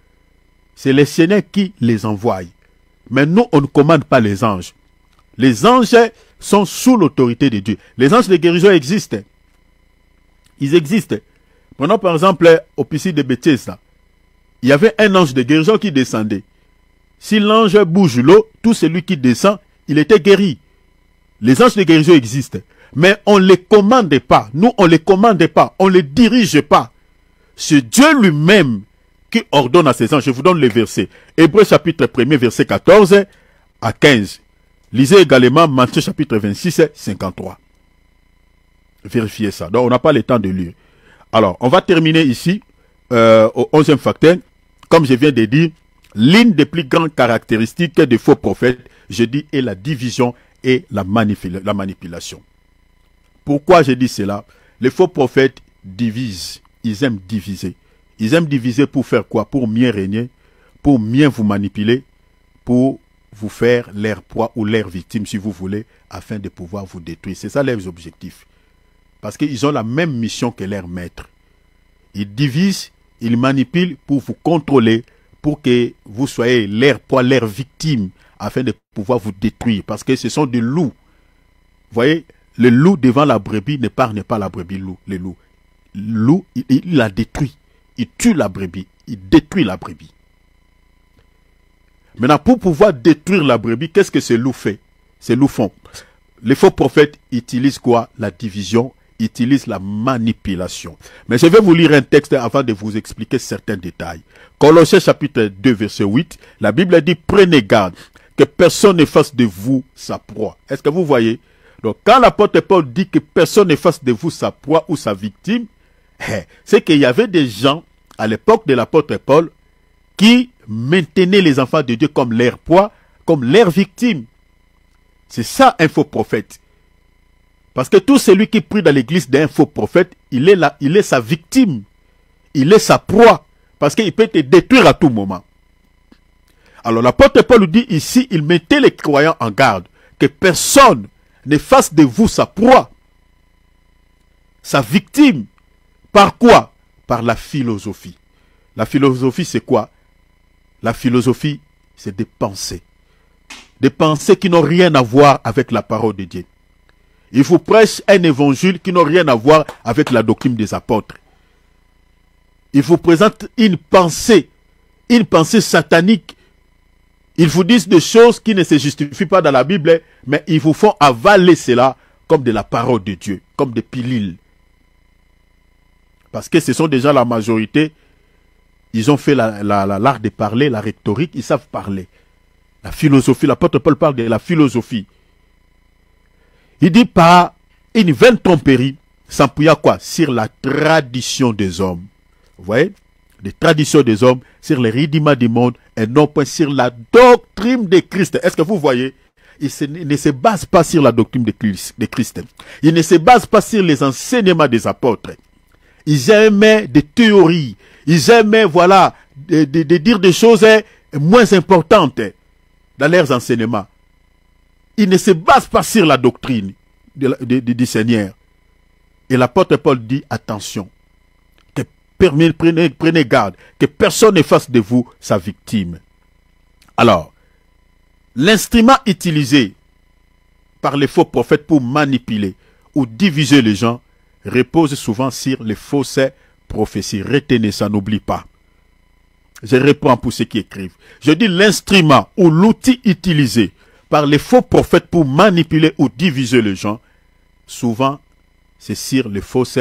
C'est le Seigneur qui les envoie. Mais nous, on ne commande pas les anges. Les anges sont sous l'autorité de Dieu. Les anges de guérison existent. Ils existent. Prenons par exemple au piscine de Bethesda. Il y avait un ange de guérison qui descendait. Si l'ange bouge l'eau, tout celui qui descend, il était guéri. Les anges de guérison existent. Mais on ne les commande pas. Nous, on ne les commande pas. On ne les dirige pas. C'est Dieu lui-même qui ordonne à ses anges. Je vous donne les versets. Hébreux chapitre 1er, verset 14 à 15. Lisez également Matthieu chapitre 26, 53. Vérifiez ça. Donc, on n'a pas le temps de lire. Alors, on va terminer ici au 11e facteur. Comme je viens de dire, l'une des plus grandes caractéristiques des faux prophètes, je dis, est la division et la manipulation. Pourquoi je dis cela? Les faux prophètes divisent. Ils aiment diviser. Ils aiment diviser pour faire quoi? Pour mieux régner, pour mieux vous manipuler, pour vous faire leur proie ou leur victime, si vous voulez, afin de pouvoir vous détruire. C'est ça leurs objectifs. Parce qu'ils ont la même mission que leur maître. Ils divisent, ils manipulent pour vous contrôler, pour que vous soyez leur proie, leur victime, afin de pouvoir vous détruire. Parce que ce sont des loups. Vous voyez, le loup devant la brebis n'épargne pas la brebis, le loup. Le loup, il la détruit. Il tue la brebis. Il détruit la brebis. Maintenant, pour pouvoir détruire la brebis, qu'est-ce que ces loups fait? Ces loups font. Les faux prophètes utilisent quoi? La division utilise la manipulation. Mais je vais vous lire un texte avant de vous expliquer certains détails. Colossiens chapitre 2 verset 8, la Bible dit « Prenez garde que personne ne fasse de vous sa proie. » Est-ce que vous voyez? Donc quand l'apôtre Paul dit que personne ne fasse de vous sa proie ou sa victime, c'est qu'il y avait des gens à l'époque de l'apôtre Paul qui maintenaient les enfants de Dieu comme leur proie, comme leur victime. C'est ça un faux prophète. Parce que tout celui qui prie dans l'église d'un faux prophète, il est sa victime. Il est sa proie. Parce qu'il peut te détruire à tout moment. Alors l'apôtre Paul dit ici, il mettait les croyants en garde que personne ne fasse de vous sa proie, sa victime. Par quoi? Par la philosophie. La philosophie, c'est quoi? La philosophie, c'est des pensées. Des pensées qui n'ont rien à voir avec la parole de Dieu. Il vous prêche un évangile qui n'a rien à voir avec la doctrine des apôtres. Il vous présente une pensée satanique. Ils vous disent des choses qui ne se justifient pas dans la Bible, mais ils vous font avaler cela comme de la parole de Dieu, comme des pilules. Parce que ce sont déjà la majorité, ils ont fait l'art de parler, la rhétorique, ils savent parler. La philosophie, l'apôtre Paul parle de la philosophie. Il dit par une vaine tromperie, s'appuya quoi? Sur la tradition des hommes. Vous voyez? Les traditions des hommes, sur les rudiments du monde, et non pas sur la doctrine de Christ. Est-ce que vous voyez? Il ne se base pas sur la doctrine de Christ. Il ne se base pas sur les enseignements des apôtres. Ils aimaient des théories. Ils aimaient, voilà, de dire des choses moins importantes dans leurs enseignements. Ils ne se basent pas sur la doctrine du Seigneur. Et l'apôtre Paul dit, attention, que prenez garde, que personne ne fasse de vous sa victime. Alors, l'instrument utilisé par les faux prophètes pour manipuler ou diviser les gens repose souvent sur les fausses prophéties. Retenez ça, n'oublie pas. Je reprends pour ceux qui écrivent. Je dis l'instrument ou l'outil utilisé par les faux prophètes pour manipuler ou diviser les gens, souvent c'est sur les fausses,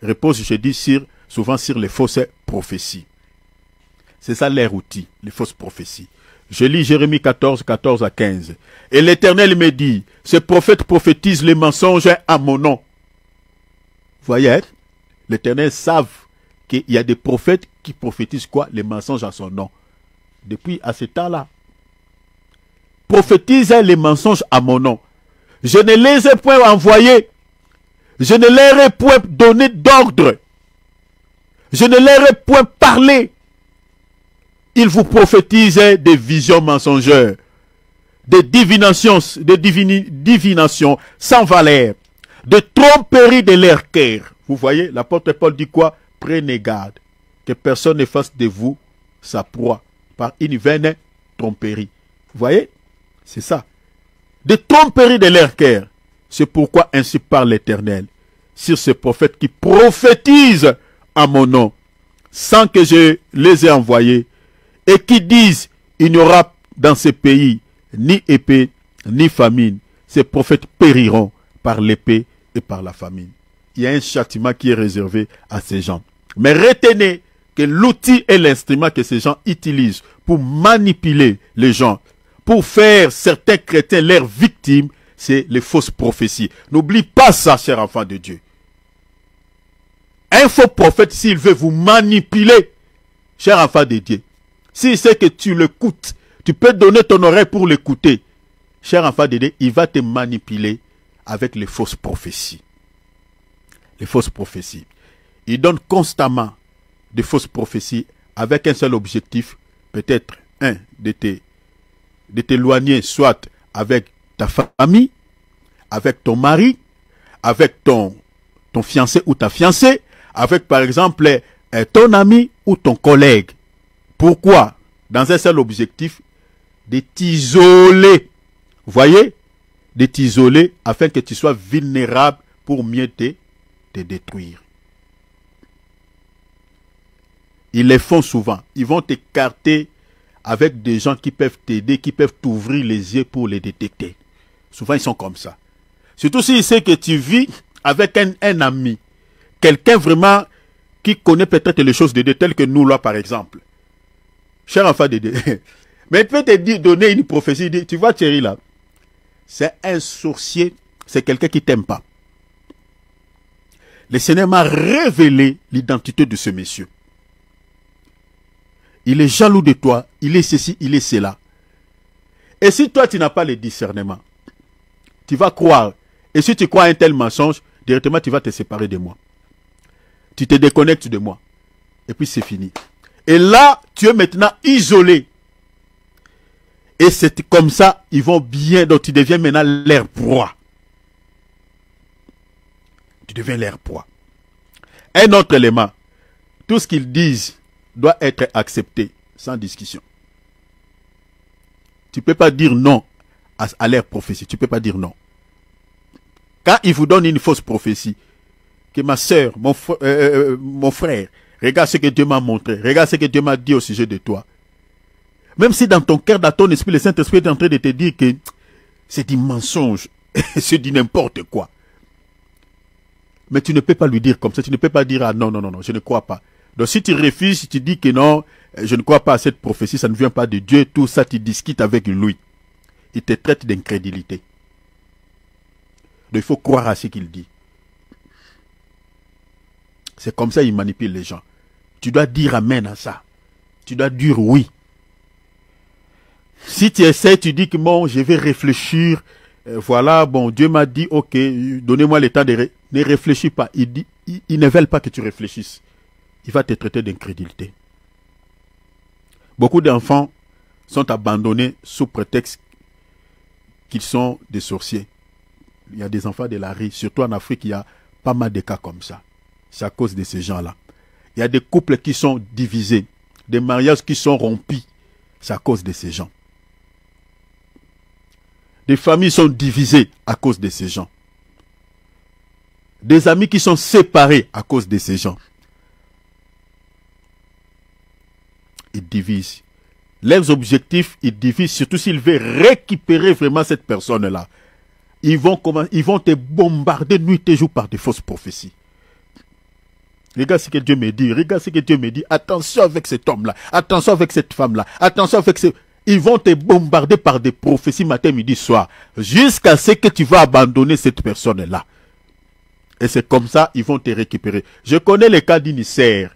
repose, je dis souvent sur les fausses prophéties. C'est ça leur outil, les fausses prophéties. Je lis Jérémie 14, 14 à 15. Et l'Éternel me dit, ce prophète prophétise les mensonges à mon nom. Vous voyez, l'Éternel savent qu'il y a des prophètes qui prophétisent quoi? Les mensonges à son nom. Depuis à ce temps-là. Prophétisent les mensonges à mon nom. Je ne les ai point envoyés. Je ne leur ai point donné d'ordre. Je ne leur ai point parlé. Ils vous prophétisent des visions mensongères, des divinations sans valeur, de tromperies de leur cœur. Vous voyez, l'apôtre Paul dit quoi? Prenez garde, que personne ne fasse de vous sa proie par une vaine tromperie. Vous voyez? C'est ça. Des tromperies de leur cœur. C'est pourquoi ainsi parle l'Éternel sur ces prophètes qui prophétisent à mon nom, sans que je les ai envoyés, et qui disent, il n'y aura dans ces pays ni épée, ni famine. Ces prophètes périront par l'épée et par la famine. Il y a un châtiment qui est réservé à ces gens. Mais retenez que l'outil et l'instrument que ces gens utilisent pour manipuler les gens, pour faire certains chrétiens leurs victimes, c'est les fausses prophéties. N'oublie pas ça, cher enfant de Dieu. Un faux prophète, s'il veut vous manipuler, cher enfant de Dieu, s'il sait que tu l'écoutes, tu peux donner ton oreille pour l'écouter, cher enfant de Dieu, il va te manipuler avec les fausses prophéties. Les fausses prophéties. Il donne constamment des fausses prophéties avec un seul objectif, peut-être, de t'éloigner soit avec ta famille, avec ton mari, avec ton fiancé ou ta fiancée, avec par exemple ton ami ou ton collègue. Pourquoi? Dans un seul objectif, de t'isoler. Vous voyez? De t'isoler afin que tu sois vulnérable pour mieux te détruire. Ils les font souvent. Ils vont t'écarter avec des gens qui peuvent t'aider, qui peuvent t'ouvrir les yeux pour les détecter. Souvent, ils sont comme ça. Surtout s'ils savent que tu vis avec un ami, quelqu'un vraiment qui connaît peut-être les choses de Dieu, telles que nous là par exemple. Cher enfant de Dieu, mais il peut te dire, donner une prophétie, dit, tu vois Thierry là, c'est un sorcier, c'est quelqu'un qui t'aime pas. Le Seigneur m'a révélé l'identité de ce monsieur. Il est jaloux de toi, il est ceci, il est cela. Et si toi tu n'as pas le discernement, tu vas croire. Et si tu crois à un tel mensonge, directement tu vas te séparer de moi. Tu te déconnectes de moi. Et puis c'est fini. Et là, tu es maintenant isolé. Et c'est comme ça, ils vont bien, donc tu deviens maintenant leur proie. Tu deviens leur proie. Un autre élément, tout ce qu'ils disent doit être accepté sans discussion. Tu ne peux pas dire non à leur prophétie. Tu ne peux pas dire non. Quand ils vous donnent une fausse prophétie, que ma soeur, mon frère, regarde ce que Dieu m'a montré, regarde ce que Dieu m'a dit au sujet de toi. Même si dans ton cœur, dans ton esprit, le Saint-Esprit est en train de te dire que c'est du mensonge, c'est du n'importe quoi. Mais tu ne peux pas lui dire comme ça, tu ne peux pas dire ah non, non, non, non, je ne crois pas. Donc si tu refuses, si tu dis que non, je ne crois pas à cette prophétie, ça ne vient pas de Dieu, tout ça, tu discutes avec lui. Il te traite d'incrédulité. Donc il faut croire à ce qu'il dit. C'est comme ça qu'il manipule les gens. Tu dois dire amen à ça. Tu dois dire oui. Si tu essaies, tu dis que bon, je vais réfléchir. Voilà, bon, Dieu m'a dit, ok, donnez-moi le temps de... Ne réfléchis pas. Il ne veut pas que tu réfléchisses. Il va te traiter d'incrédulité. Beaucoup d'enfants sont abandonnés sous prétexte qu'ils sont des sorciers. Il y a des enfants de la rue, surtout en Afrique, il y a pas mal de cas comme ça. C'est à cause de ces gens-là. Il y a des couples qui sont divisés, des mariages qui sont rompus. C'est à cause de ces gens. Des familles sont divisées à cause de ces gens. Des amis qui sont séparés à cause de ces gens. Ils divisent. Leurs objectifs, ils divisent, surtout s'ils veulent récupérer vraiment cette personne-là. Ils vont te bombarder nuit et jour par des fausses prophéties. Regarde ce que Dieu me dit, regarde ce que Dieu me dit. Attention avec cet homme-là, attention avec cette femme-là, attention avec ce... Ils vont te bombarder par des prophéties matin, midi, soir, jusqu'à ce que tu vas abandonner cette personne-là. Et c'est comme ça, ils vont te récupérer. Je connais le cas d'Inicer.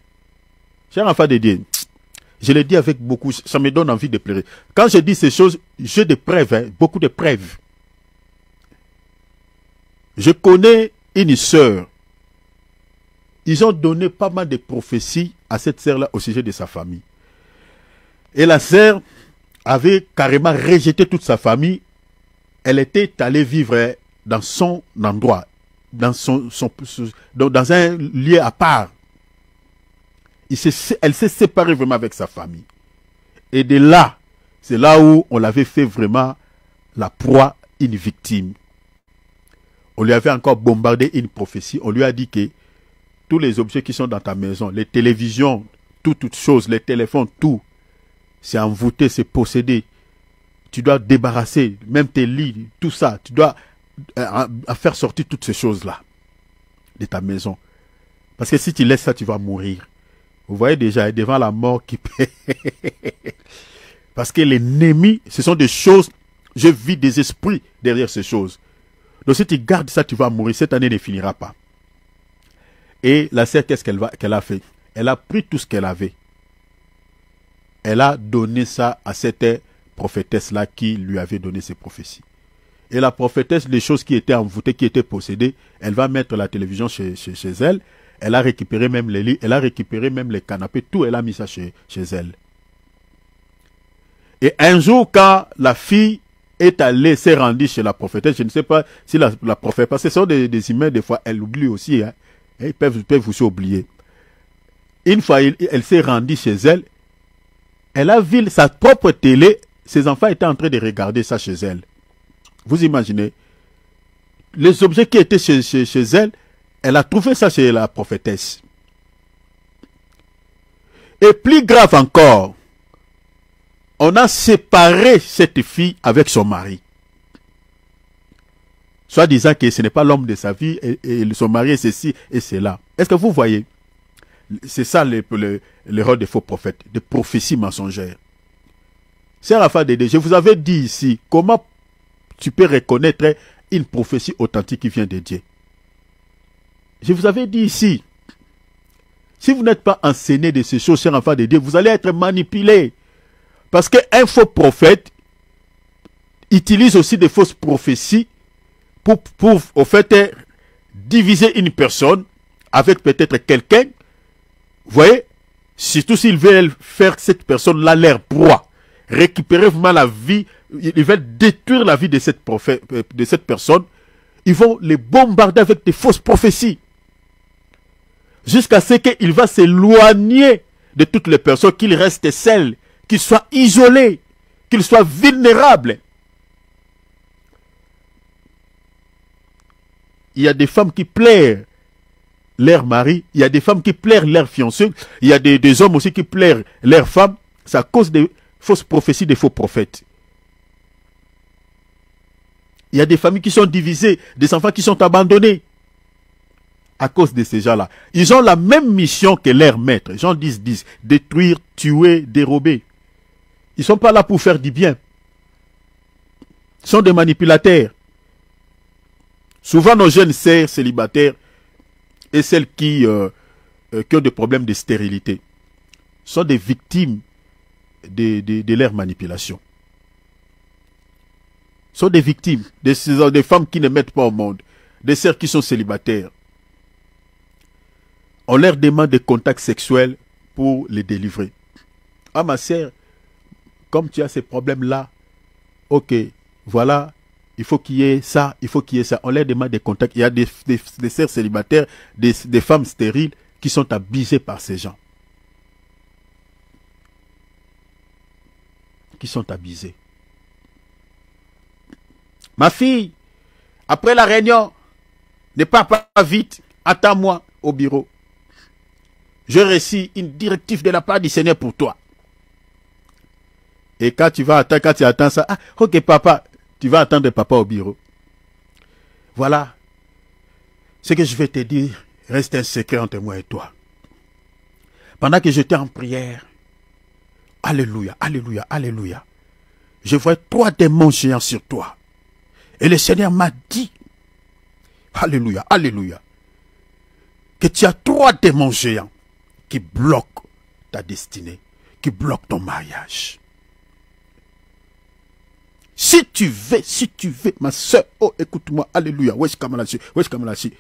Cher enfant de Dieu, je le dis avec beaucoup, ça me donne envie de pleurer. Quand je dis ces choses, j'ai des preuves, hein, beaucoup de preuves. Je connais une sœur. Ils ont donné pas mal de prophéties à cette sœur-là au sujet de sa famille. Et la sœur avait carrément rejeté toute sa famille. Elle était allée vivre dans son endroit, dans un lieu à part. Elle s'est séparée vraiment avec sa famille. Et de là, c'est là où on l'avait fait vraiment la proie, une victime. On lui avait encore bombardé une prophétie. On lui a dit que tous les objets qui sont dans ta maison, les télévisions, toutes choses, les téléphones, tout, c'est envoûté, c'est possédé. Tu dois débarrasser, même tes lits, tout ça. Tu dois faire sortir toutes ces choses-là de ta maison. Parce que si tu laisses ça, tu vas mourir. Vous voyez déjà, devant la mort qui paie. Parce que l'ennemi, ce sont des choses, je vis des esprits derrière ces choses. Donc si tu gardes ça, tu vas mourir. Cette année ne finira pas. Et la sœur, qu'est-ce qu'elle a fait? Elle a pris tout ce qu'elle avait. Elle a donné ça à cette prophétesse-là qui lui avait donné ses prophéties. Et la prophétesse, les choses qui étaient envoûtées, qui étaient possédées, elle va mettre la télévision chez elle. Elle a récupéré même les lits, elle a récupéré même les canapés, tout, elle a mis ça chez elle. Et un jour, quand la fille est allée, s'est rendue chez la prophétesse, je ne sais pas si la prophétesse, parce que ce sont des humains, des fois, elle oublie aussi, hein. Ils peuvent aussi oublier. Une fois, elle s'est rendue chez elle, elle a vu sa propre télé, ses enfants étaient en train de regarder ça chez elle. Vous imaginez, les objets qui étaient chez elle, elle a trouvé ça chez la prophétesse. Et plus grave encore, on a séparé cette fille avec son mari. soit disant que ce n'est pas l'homme de sa vie et son mari est ceci et cela. Est-ce que vous voyez? C'est ça le rôle des faux prophètes, des prophéties mensongères. Sœur Alpha Dédé, je vous avais dit ici, comment tu peux reconnaître une prophétie authentique qui vient de Dieu? Je vous avais dit ici, si vous n'êtes pas enseigné de ces choses, chers enfants de Dieu, vous allez être manipulé. Parce qu'un faux prophète utilise aussi des fausses prophéties pour au fait, diviser une personne avec peut-être quelqu'un. Vous voyez, surtout s'ils veulent faire cette personne-là leur proie, récupérer vraiment la vie, ils veulent détruire la vie de cette personne, ils vont les bombarder avec des fausses prophéties. Jusqu'à ce qu'il va s'éloigner de toutes les personnes, qu'il reste seul, qu'il soit isolé, qu'il soit vulnérable. Il y a des femmes qui plairent leur mari, il y a des femmes qui plairent leur fiancé, il y a des hommes aussi qui plairent leur femme. C'est à cause des fausses prophéties des faux prophètes. Il y a des familles qui sont divisées, des enfants qui sont abandonnés. À cause de ces gens-là. Ils ont la même mission que leur maître. Jean 10, détruire, tuer, dérober. Ils ne sont pas là pour faire du bien. Ils sont des manipulateurs. Souvent, nos jeunes sœurs célibataires et celles qui ont des problèmes de stérilité sont des victimes de leur manipulation. Sont des victimes, des femmes qui ne mettent pas au monde, des sœurs qui sont célibataires. On leur demande des contacts sexuels pour les délivrer. Ah ma sœur, comme tu as ces problèmes-là, ok, voilà, il faut qu'il y ait ça, il faut qu'il y ait ça. On leur demande des contacts. Il y a des sœurs célibataires, des femmes stériles qui sont abusées par ces gens. Qui sont abusées. Ma fille, après la réunion, ne pars pas vite, attends-moi au bureau. Je reçois une directive de la part du Seigneur pour toi. Et quand tu attends ça, ah, ok papa, tu vas attendre papa au bureau. Voilà. Ce que je vais te dire reste un secret entre moi et toi. Pendant que j'étais en prière, alléluia, alléluia, alléluia, je vois 3 démons géants sur toi. Et le Seigneur m'a dit, alléluia, alléluia, que tu as 3 démons géants qui bloquent ta destinée, qui bloquent ton mariage. Si tu veux, ma soeur, oh, écoute-moi, alléluia, wesh kamalachi.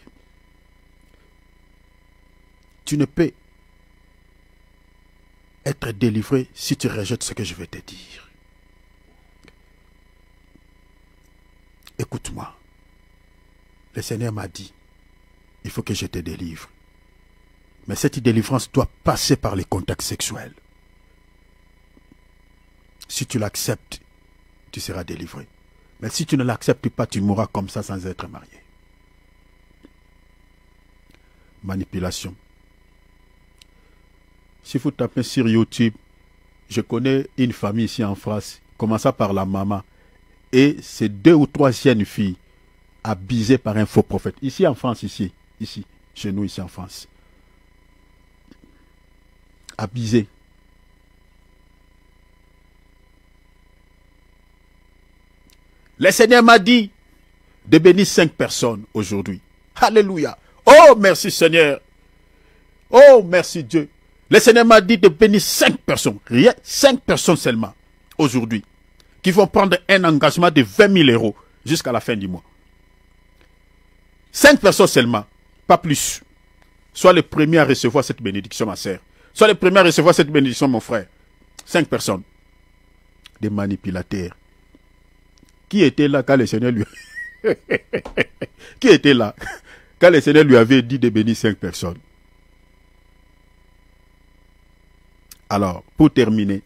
Tu ne peux être délivré si tu rejettes ce que je vais te dire. Écoute-moi. Le Seigneur m'a dit, il faut que je te délivre. Mais cette délivrance doit passer par les contacts sexuels. Si tu l'acceptes, tu seras délivré. Mais si tu ne l'acceptes pas, tu mourras comme ça sans être marié. Manipulation. Si vous tapez sur YouTube, je connais une famille ici en France, commençant par la maman, et ses 2 ou 3 jeunes filles abusées par un faux prophète. Ici en France, ici, chez nous, ici en France. Abusées. Le Seigneur m'a dit de bénir 5 personnes aujourd'hui. Alléluia. Oh, merci Seigneur. Oh, merci Dieu. Le Seigneur m'a dit de bénir 5 personnes. Rien, 5 personnes seulement aujourd'hui. Qui vont prendre un engagement de 20 000 euros jusqu'à la fin du mois. 5 personnes seulement. Pas plus. Sois le premier à recevoir cette bénédiction, ma sœur. Sois le premier à recevoir cette bénédiction, mon frère. 5 personnes. Des manipulateurs. Qui était là quand le Seigneur lui... Qui était là quand le Seigneur lui avait dit de bénir 5 personnes? Alors, pour terminer,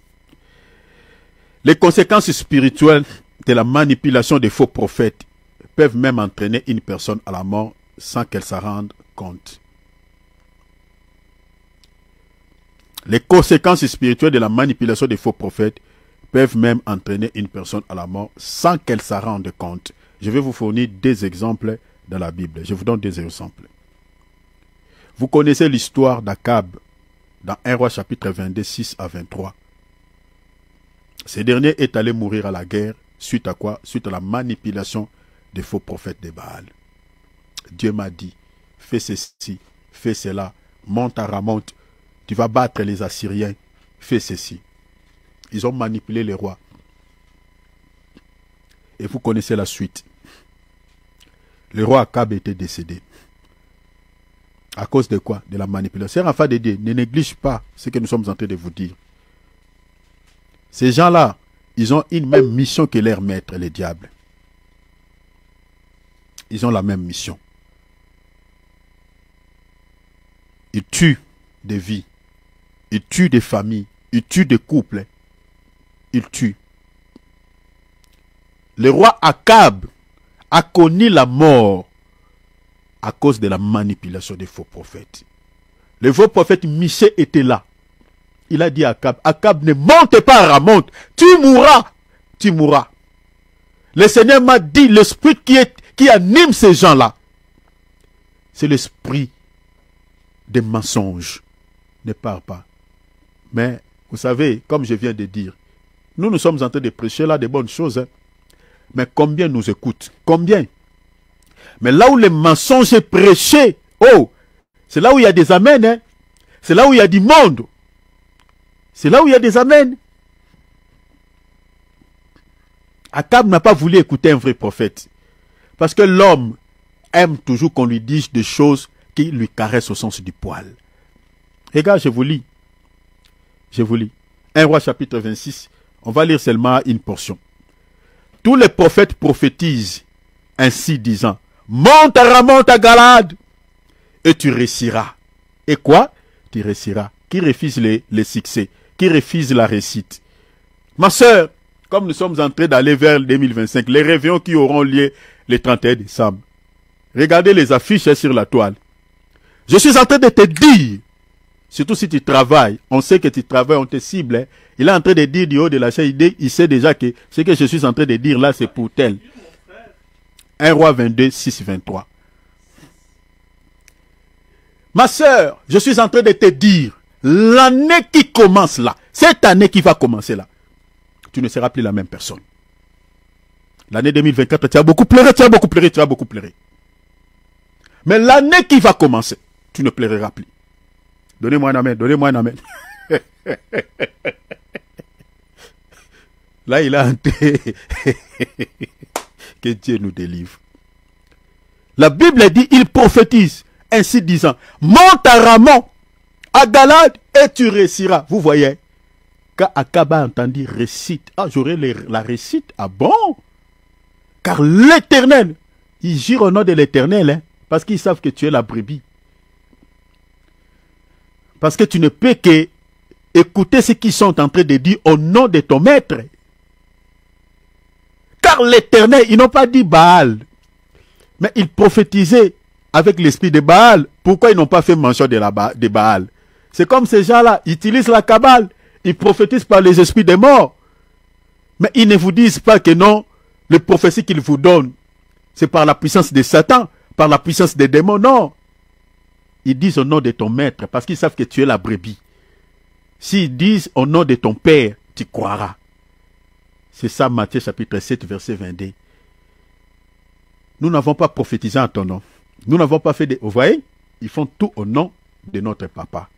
les conséquences spirituelles de la manipulation des faux prophètes peuvent même entraîner une personne à la mort sans qu'elle s'en rende compte. Les conséquences spirituelles de la manipulation des faux prophètes peuvent même entraîner une personne à la mort sans qu'elle s'en rende compte. Je vais vous fournir des exemples dans la Bible. Je vous donne des exemples. Vous connaissez l'histoire d'Akab dans 1 Roi chapitre 22, 6 à 23. Ce dernier est allé mourir à la guerre. Suite à quoi? Suite à la manipulation des faux prophètes de Baal. Dieu m'a dit, fais ceci, fais cela, monte à Ramoth, tu vas battre les Assyriens, fais ceci. Ils ont manipulé les rois. Et vous connaissez la suite. Le roi Akab était décédé. À cause de quoi? De la manipulation. C'est enfin de Dieu. Ne néglige pas ce que nous sommes en train de vous dire. Ces gens-là, ils ont une même mission que leur maître, les diables. Ils ont la même mission. Ils tuent des vies. Ils tuent des familles. Ils tuent des couples. Ils tuent. Le roi Akab a connu la mort à cause de la manipulation des faux prophètes. Le faux prophète Michée était là. Il a dit à Akab, Akab, ne monte pas à Ramoth, tu mourras, tu mourras. Le Seigneur m'a dit, l'esprit qui anime ces gens-là, c'est l'esprit des mensonges. Ne pars pas. Mais, vous savez, comme je viens de dire, nous sommes en train de prêcher là des bonnes choses. Hein. Mais combien nous écoutent? Combien? Mais là où les mensonges est prêché, oh, c'est là où il y a des amens. Hein. C'est là où il y a du monde. C'est là où il y a des amens. Akab n'a pas voulu écouter un vrai prophète. Parce que l'homme aime toujours qu'on lui dise des choses qui lui caressent au sens du poil. Regarde, je vous lis. Je vous lis. 1 Roi chapitre 26. On va lire seulement une portion. Tous les prophètes prophétisent ainsi disant, monte à Ramoth à Galade et tu réussiras. Et quoi? Tu réussiras. Qui refuse les succès? Qui refuse la réussite? Ma soeur, comme nous sommes en train d'aller vers 2025, les réveillons qui auront lieu le 31 décembre, regardez les affiches sur la toile. Je suis en train de te dire, surtout si tu travailles, on sait que tu travailles, on te cible. Hein. Il est en train de dire du haut de la chaise, il sait déjà que ce que je suis en train de dire là, c'est pour tel. 1 Roi 22, 6, 23. Ma soeur, je suis en train de te dire, l'année qui commence là, cette année qui va commencer là, tu ne seras plus la même personne. L'année 2024, tu as beaucoup pleuré, tu as beaucoup pleuré, tu as beaucoup pleuré. Mais l'année qui va commencer, tu ne pleureras plus. Donnez-moi un amen, donnez-moi un amen. Là, il a entré. Que Dieu nous délivre. La Bible dit, il prophétise, ainsi disant, monte à Ramoth, à Galade, et tu réussiras. Vous voyez, quand Akab a entendu récite, ah, j'aurai la récite, ah bon? Car l'Éternel, ils jurent au nom de l'Éternel, hein, parce qu'ils savent que tu es la brebis. Parce que tu ne peux que écouter ce qu'ils sont en train de dire au nom de ton maître. Car l'Éternel, ils n'ont pas dit Baal, mais ils prophétisaient avec l'esprit de Baal. Pourquoi ils n'ont pas fait mention de Baal? C'est comme ces gens-là, ils utilisent la Kabbale, ils prophétisent par les esprits des morts. Mais ils ne vous disent pas que non, les prophéties qu'ils vous donnent, c'est par la puissance de Satan, par la puissance des démons, non. Ils disent au nom de ton maître, parce qu'ils savent que tu es la brebis. S'ils disent au nom de ton père, tu croiras. C'est ça Matthieu chapitre 7, verset 22. Nous n'avons pas prophétisé en ton nom. Nous n'avons pas fait des... Vous voyez, ils font tout au nom de notre papa.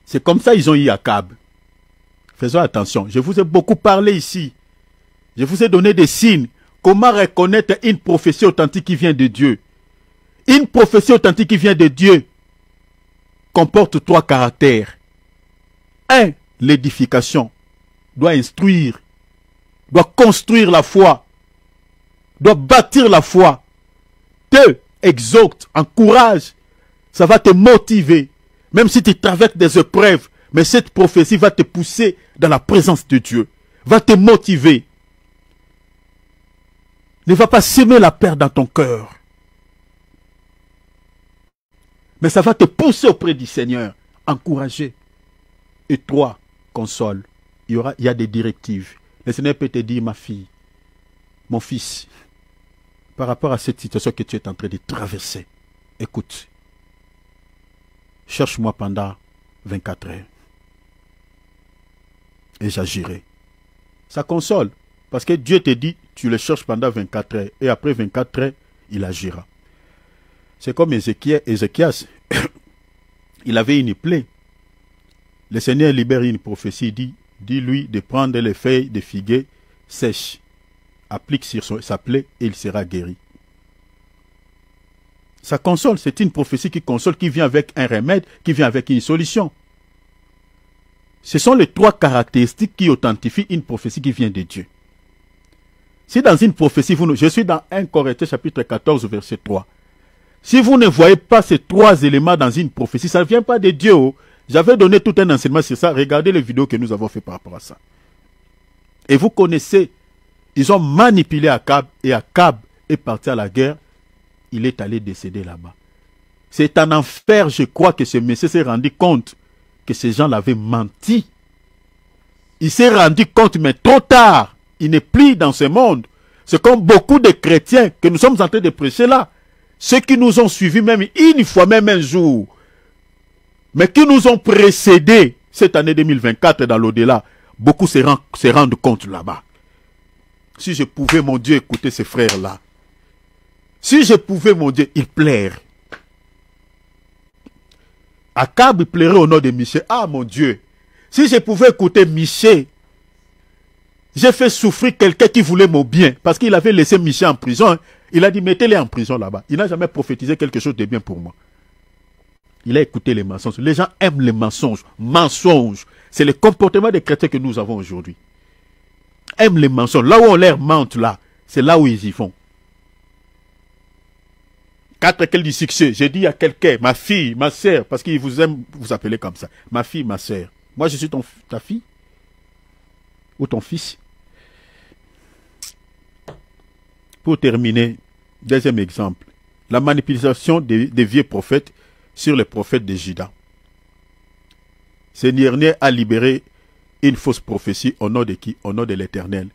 C'est comme ça ils ont eu Akab. Faisons attention. Je vous ai beaucoup parlé ici. Je vous ai donné des signes. Comment reconnaître une prophétie authentique qui vient de Dieu? Une prophétie authentique qui vient de Dieu comporte 3 caractères. 1. L'édification doit instruire, doit construire la foi, doit bâtir la foi. 2. Exhorte, encourage. Ça va te motiver. Même si tu traverses des épreuves, mais cette prophétie va te pousser dans la présence de Dieu. Va te motiver. Ne va pas semer la peur dans ton cœur. Mais ça va te pousser auprès du Seigneur. Encourager. Et 3, console. Il y a des directives. Le Seigneur peut te dire, ma fille, mon fils, par rapport à cette situation que tu es en train de traverser, écoute, cherche-moi pendant 24 heures et j'agirai. Ça console, parce que Dieu te dit, tu le cherches pendant 24 heures et après 24 heures, il agira. C'est comme Ézéchias, il avait une plaie. Le Seigneur libère une prophétie, dis-lui de prendre les feuilles de figuier sèches, applique sur sa plaie et il sera guéri. Ça console, c'est une prophétie qui console, qui vient avec un remède, qui vient avec une solution. Ce sont les 3 caractéristiques qui authentifient une prophétie qui vient de Dieu. Si dans une prophétie, je suis dans 1 Corinthiens chapitre 14 verset 3. Si vous ne voyez pas ces 3 éléments dans une prophétie, ça ne vient pas de Dieu. J'avais donné tout un enseignement sur ça. Regardez les vidéos que nous avons fait par rapport à ça. Et vous connaissez, ils ont manipulé Akab et Akab est parti à la guerre. Il est allé décéder là-bas. C'est en enfer, je crois, que ce monsieur s'est rendu compte que ces gens l'avaient menti. Il s'est rendu compte, mais trop tard. Il n'est plus dans ce monde. C'est comme beaucoup de chrétiens que nous sommes en train de prêcher là. Ceux qui nous ont suivis même une fois, même un jour, mais qui nous ont précédés cette année 2024 dans l'au-delà, beaucoup se rendent compte là-bas. Si je pouvais, mon Dieu, écouter ces frères-là, si je pouvais, mon Dieu, y plaire. Akab plairait au nom de Michée. Ah, mon Dieu, si je pouvais écouter Michée, j'ai fait souffrir quelqu'un qui voulait mon bien, parce qu'il avait laissé Michée en prison. Il a dit, mettez-les en prison là-bas. Il n'a jamais prophétisé quelque chose de bien pour moi. Il a écouté les mensonges. Les gens aiment les mensonges. Mensonges. C'est le comportement des chrétiens que nous avons aujourd'hui. Aiment les mensonges. Là où on leur mente là, c'est là où ils y vont. 4 quel du succès. J'ai dit à quelqu'un, ma fille, ma sœur, parce qu'ils vous aiment vous appeler comme ça. Ma fille, ma sœur. Moi, je suis ta fille ou ton fils. Pour terminer, deuxième exemple, la manipulation des vieux prophètes sur les prophètes de Juda. Ce dernier a libéré une fausse prophétie au nom de qui? Au nom de l'Éternel.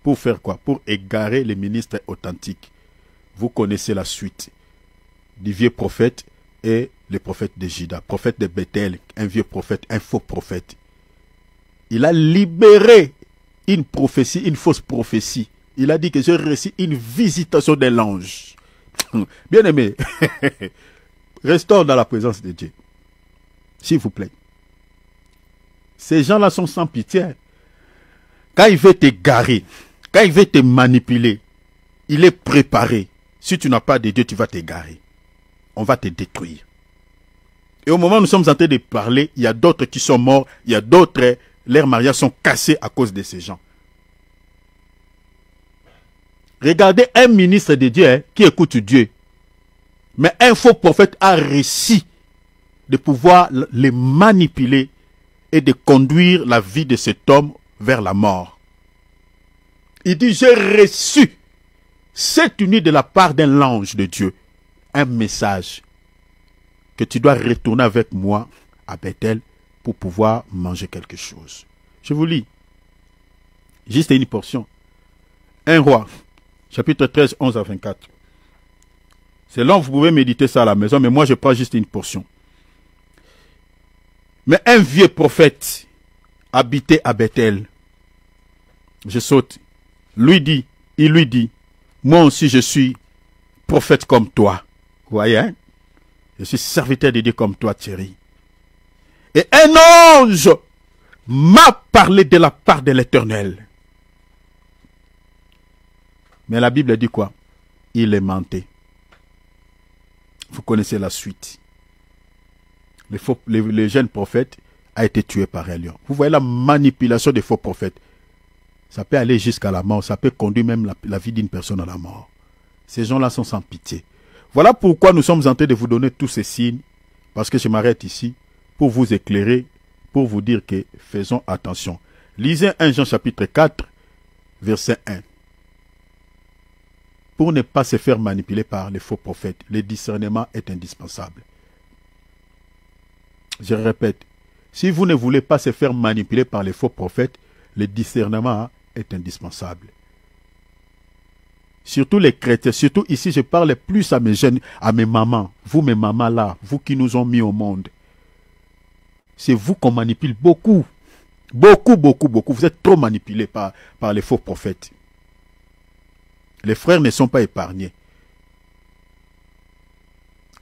Pour faire quoi? Pour égarer les ministres authentiques. Vous connaissez la suite du vieux prophète et le prophète de Juda. Prophète de Bethel, un vieux prophète, un faux prophète. Il a libéré une prophétie, une fausse prophétie. Il a dit que j'ai reçu une visitation de l'ange. Bien aimé, restons dans la présence de Dieu. S'il vous plaît. Ces gens-là sont sans pitié. Quand il veut t'égarer, quand il veut te manipuler, il est préparé. Si tu n'as pas de Dieu, tu vas t'égarer. On va te détruire. Et au moment où nous sommes en train de parler, il y a d'autres qui sont morts, il y a d'autres, leurs mariages sont cassés à cause de ces gens. Regardez un ministre de Dieu qui écoute Dieu. Mais un faux prophète a réussi de pouvoir les manipuler et de conduire la vie de cet homme vers la mort. Il dit, j'ai reçu cette nuit de la part d'un ange de Dieu, un message que tu dois retourner avec moi à Bethel pour pouvoir manger quelque chose. Je vous lis. Juste une portion. Un roi. Chapitre 13, 11 à 24. C'est long, vous pouvez méditer ça à la maison, mais moi je prends juste une portion. Mais un vieux prophète habitait à Bethel. Je saute. Il lui dit, moi aussi je suis prophète comme toi. Vous voyez, hein? Je suis serviteur de Dieu comme toi, Thierry. Et un ange m'a parlé de la part de l'Éternel. Mais la Bible dit quoi? Il est menté. Vous connaissez la suite. Le jeune prophète a été tué par un lion. Vous voyez la manipulation des faux prophètes. Ça peut aller jusqu'à la mort. Ça peut conduire même la vie d'une personne à la mort. Ces gens-là sont sans pitié. Voilà pourquoi nous sommes en train de vous donner tous ces signes. Parce que je m'arrête ici pour vous éclairer, pour vous dire que faisons attention. Lisez 1 Jean chapitre 4, verset 1. Pour ne pas se faire manipuler par les faux prophètes, le discernement est indispensable. Je répète, si vous ne voulez pas se faire manipuler par les faux prophètes, le discernement est indispensable. surtout les chrétiens, surtout ici, je parle plus à mes jeunes, à mes mamans, vous mes mamans là, vous qui nous ont mis au monde. C'est vous qu'on manipule beaucoup. Beaucoup, beaucoup, beaucoup. Vous êtes trop manipulés par les faux prophètes. Les frères ne sont pas épargnés.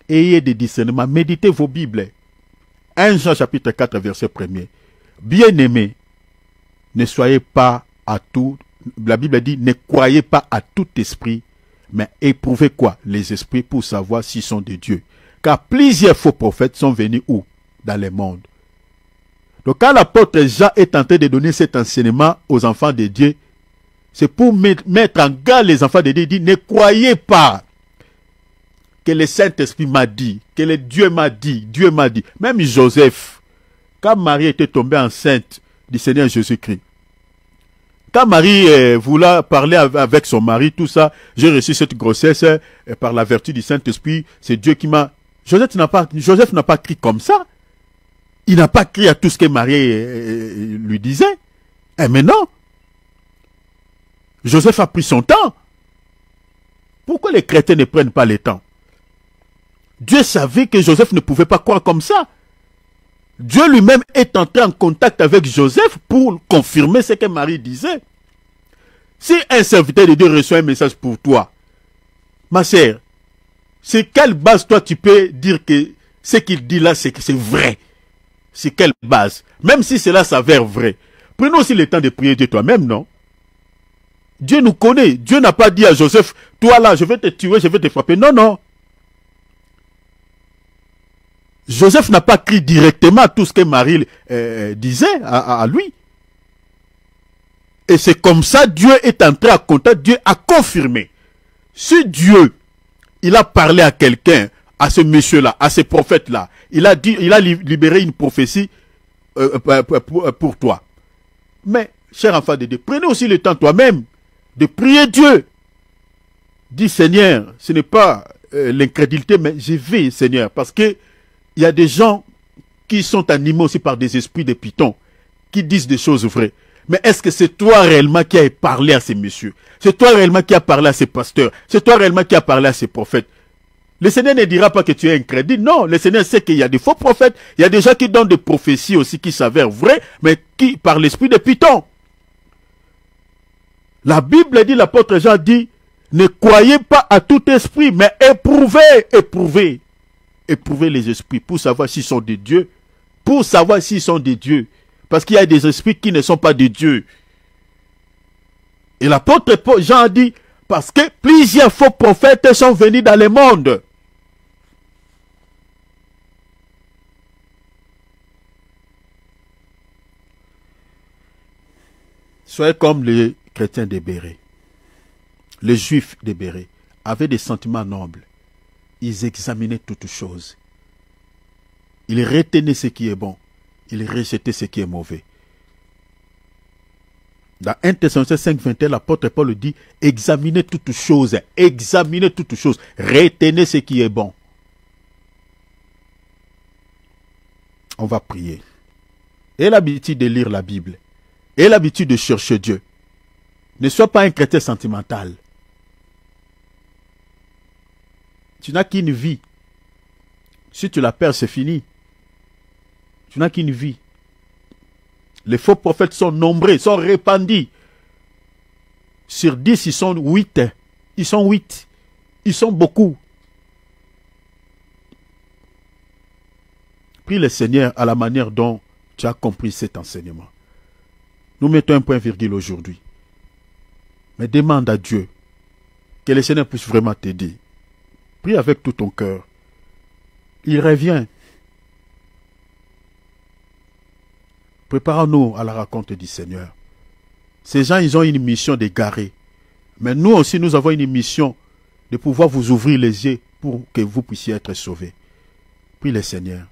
Ayez des discernements. Méditez vos Bibles. 1 Jean chapitre 4 verset 1er. Bien-aimés, ne soyez pas à tout. La Bible dit, ne croyez pas à tout esprit, mais éprouvez quoi? Les esprits pour savoir s'ils sont de Dieu. Car plusieurs faux prophètes sont venus où? Dans le monde. Donc quand l'apôtre Jean est en train de donner cet enseignement aux enfants de Dieu, c'est pour mettre en garde les enfants de Dieu. Il dit, ne croyez pas que le Saint-Esprit m'a dit, que le Dieu m'a dit, Dieu m'a dit. Même Joseph, quand Marie était tombée enceinte du Seigneur Jésus-Christ, quand Marie voulait parler avec son mari, tout ça, j'ai reçu cette grossesse par la vertu du Saint-Esprit, c'est Dieu qui m'a... Joseph n'a pas crié comme ça. Il n'a pas crié à tout ce que Marie lui disait. Mais non. Joseph a pris son temps. Pourquoi les chrétiens ne prennent pas le temps? Dieu savait que Joseph ne pouvait pas croire comme ça. Dieu lui-même est entré en contact avec Joseph pour confirmer ce que Marie disait. Si un serviteur de Dieu reçoit un message pour toi, ma sœur, c'est quelle base toi tu peux dire que ce qu'il dit là c'est vrai? C'est quelle base? Même si cela s'avère vrai. Prenons aussi le temps de prier Dieu toi-même, non? Dieu nous connaît. Dieu n'a pas dit à Joseph, toi là, je vais te tuer, je vais te frapper. Non, non. Joseph n'a pas crié directement tout ce que Marie disait à lui. Et c'est comme ça Dieu est entré en contact, Dieu a confirmé. Si Dieu, il a parlé à quelqu'un, à ce monsieur-là, à ce prophète-là, il a libéré une prophétie pour toi. Mais, cher enfant de Dieu, prenez aussi le temps toi-même de prier Dieu. Dis Seigneur, ce n'est pas l'incrédulité, mais je vais Seigneur, parce que il y a des gens qui sont animés aussi par des esprits de python, qui disent des choses vraies. Mais est-ce que c'est toi réellement qui as parlé à ces messieurs? C'est toi réellement qui as parlé à ces pasteurs? C'est toi réellement qui as parlé à ces prophètes? Le Seigneur ne dira pas que tu es incrédule. Non, le Seigneur sait qu'il y a des faux prophètes. Il y a des gens qui donnent des prophéties aussi qui s'avèrent vraies, mais qui par l'esprit de python. La Bible dit, l'apôtre Jean dit, ne croyez pas à tout esprit, mais éprouvez les esprits pour savoir s'ils sont de Dieu. Pour savoir s'ils sont de Dieu. Parce qu'il y a des esprits qui ne sont pas de Dieu. Et l'apôtre Jean a dit, parce que plusieurs faux prophètes sont venus dans le monde. Soyez comme les chrétiens de Béret. Les juifs de Béret avaient des sentiments nobles. Ils examinaient toutes choses. Ils retenaient ce qui est bon. Ils rejetaient ce qui est mauvais. Dans 1 Thessaloniciens 5, 21, l'apôtre Paul dit, examinez toutes choses, retenez ce qui est bon. On va prier. Aie l'habitude de lire la Bible. Aie l'habitude de chercher Dieu. Ne sois pas un chrétien sentimental. Tu n'as qu'une vie. Si tu la perds, c'est fini. Tu n'as qu'une vie. Les faux prophètes sont nombreux, sont répandus. Sur 10, ils sont 8. Ils sont 8. Ils sont beaucoup. Prie le Seigneur à la manière dont tu as compris cet enseignement. Nous mettons un point virgule aujourd'hui. Mais demande à Dieu que le Seigneur puisse vraiment t'aider. Prie avec tout ton cœur. Il revient. Préparons-nous à la rencontre du Seigneur. Ces gens, ils ont une mission d'égarer. Mais nous aussi, nous avons une mission de pouvoir vous ouvrir les yeux pour que vous puissiez être sauvés. Prie le Seigneur.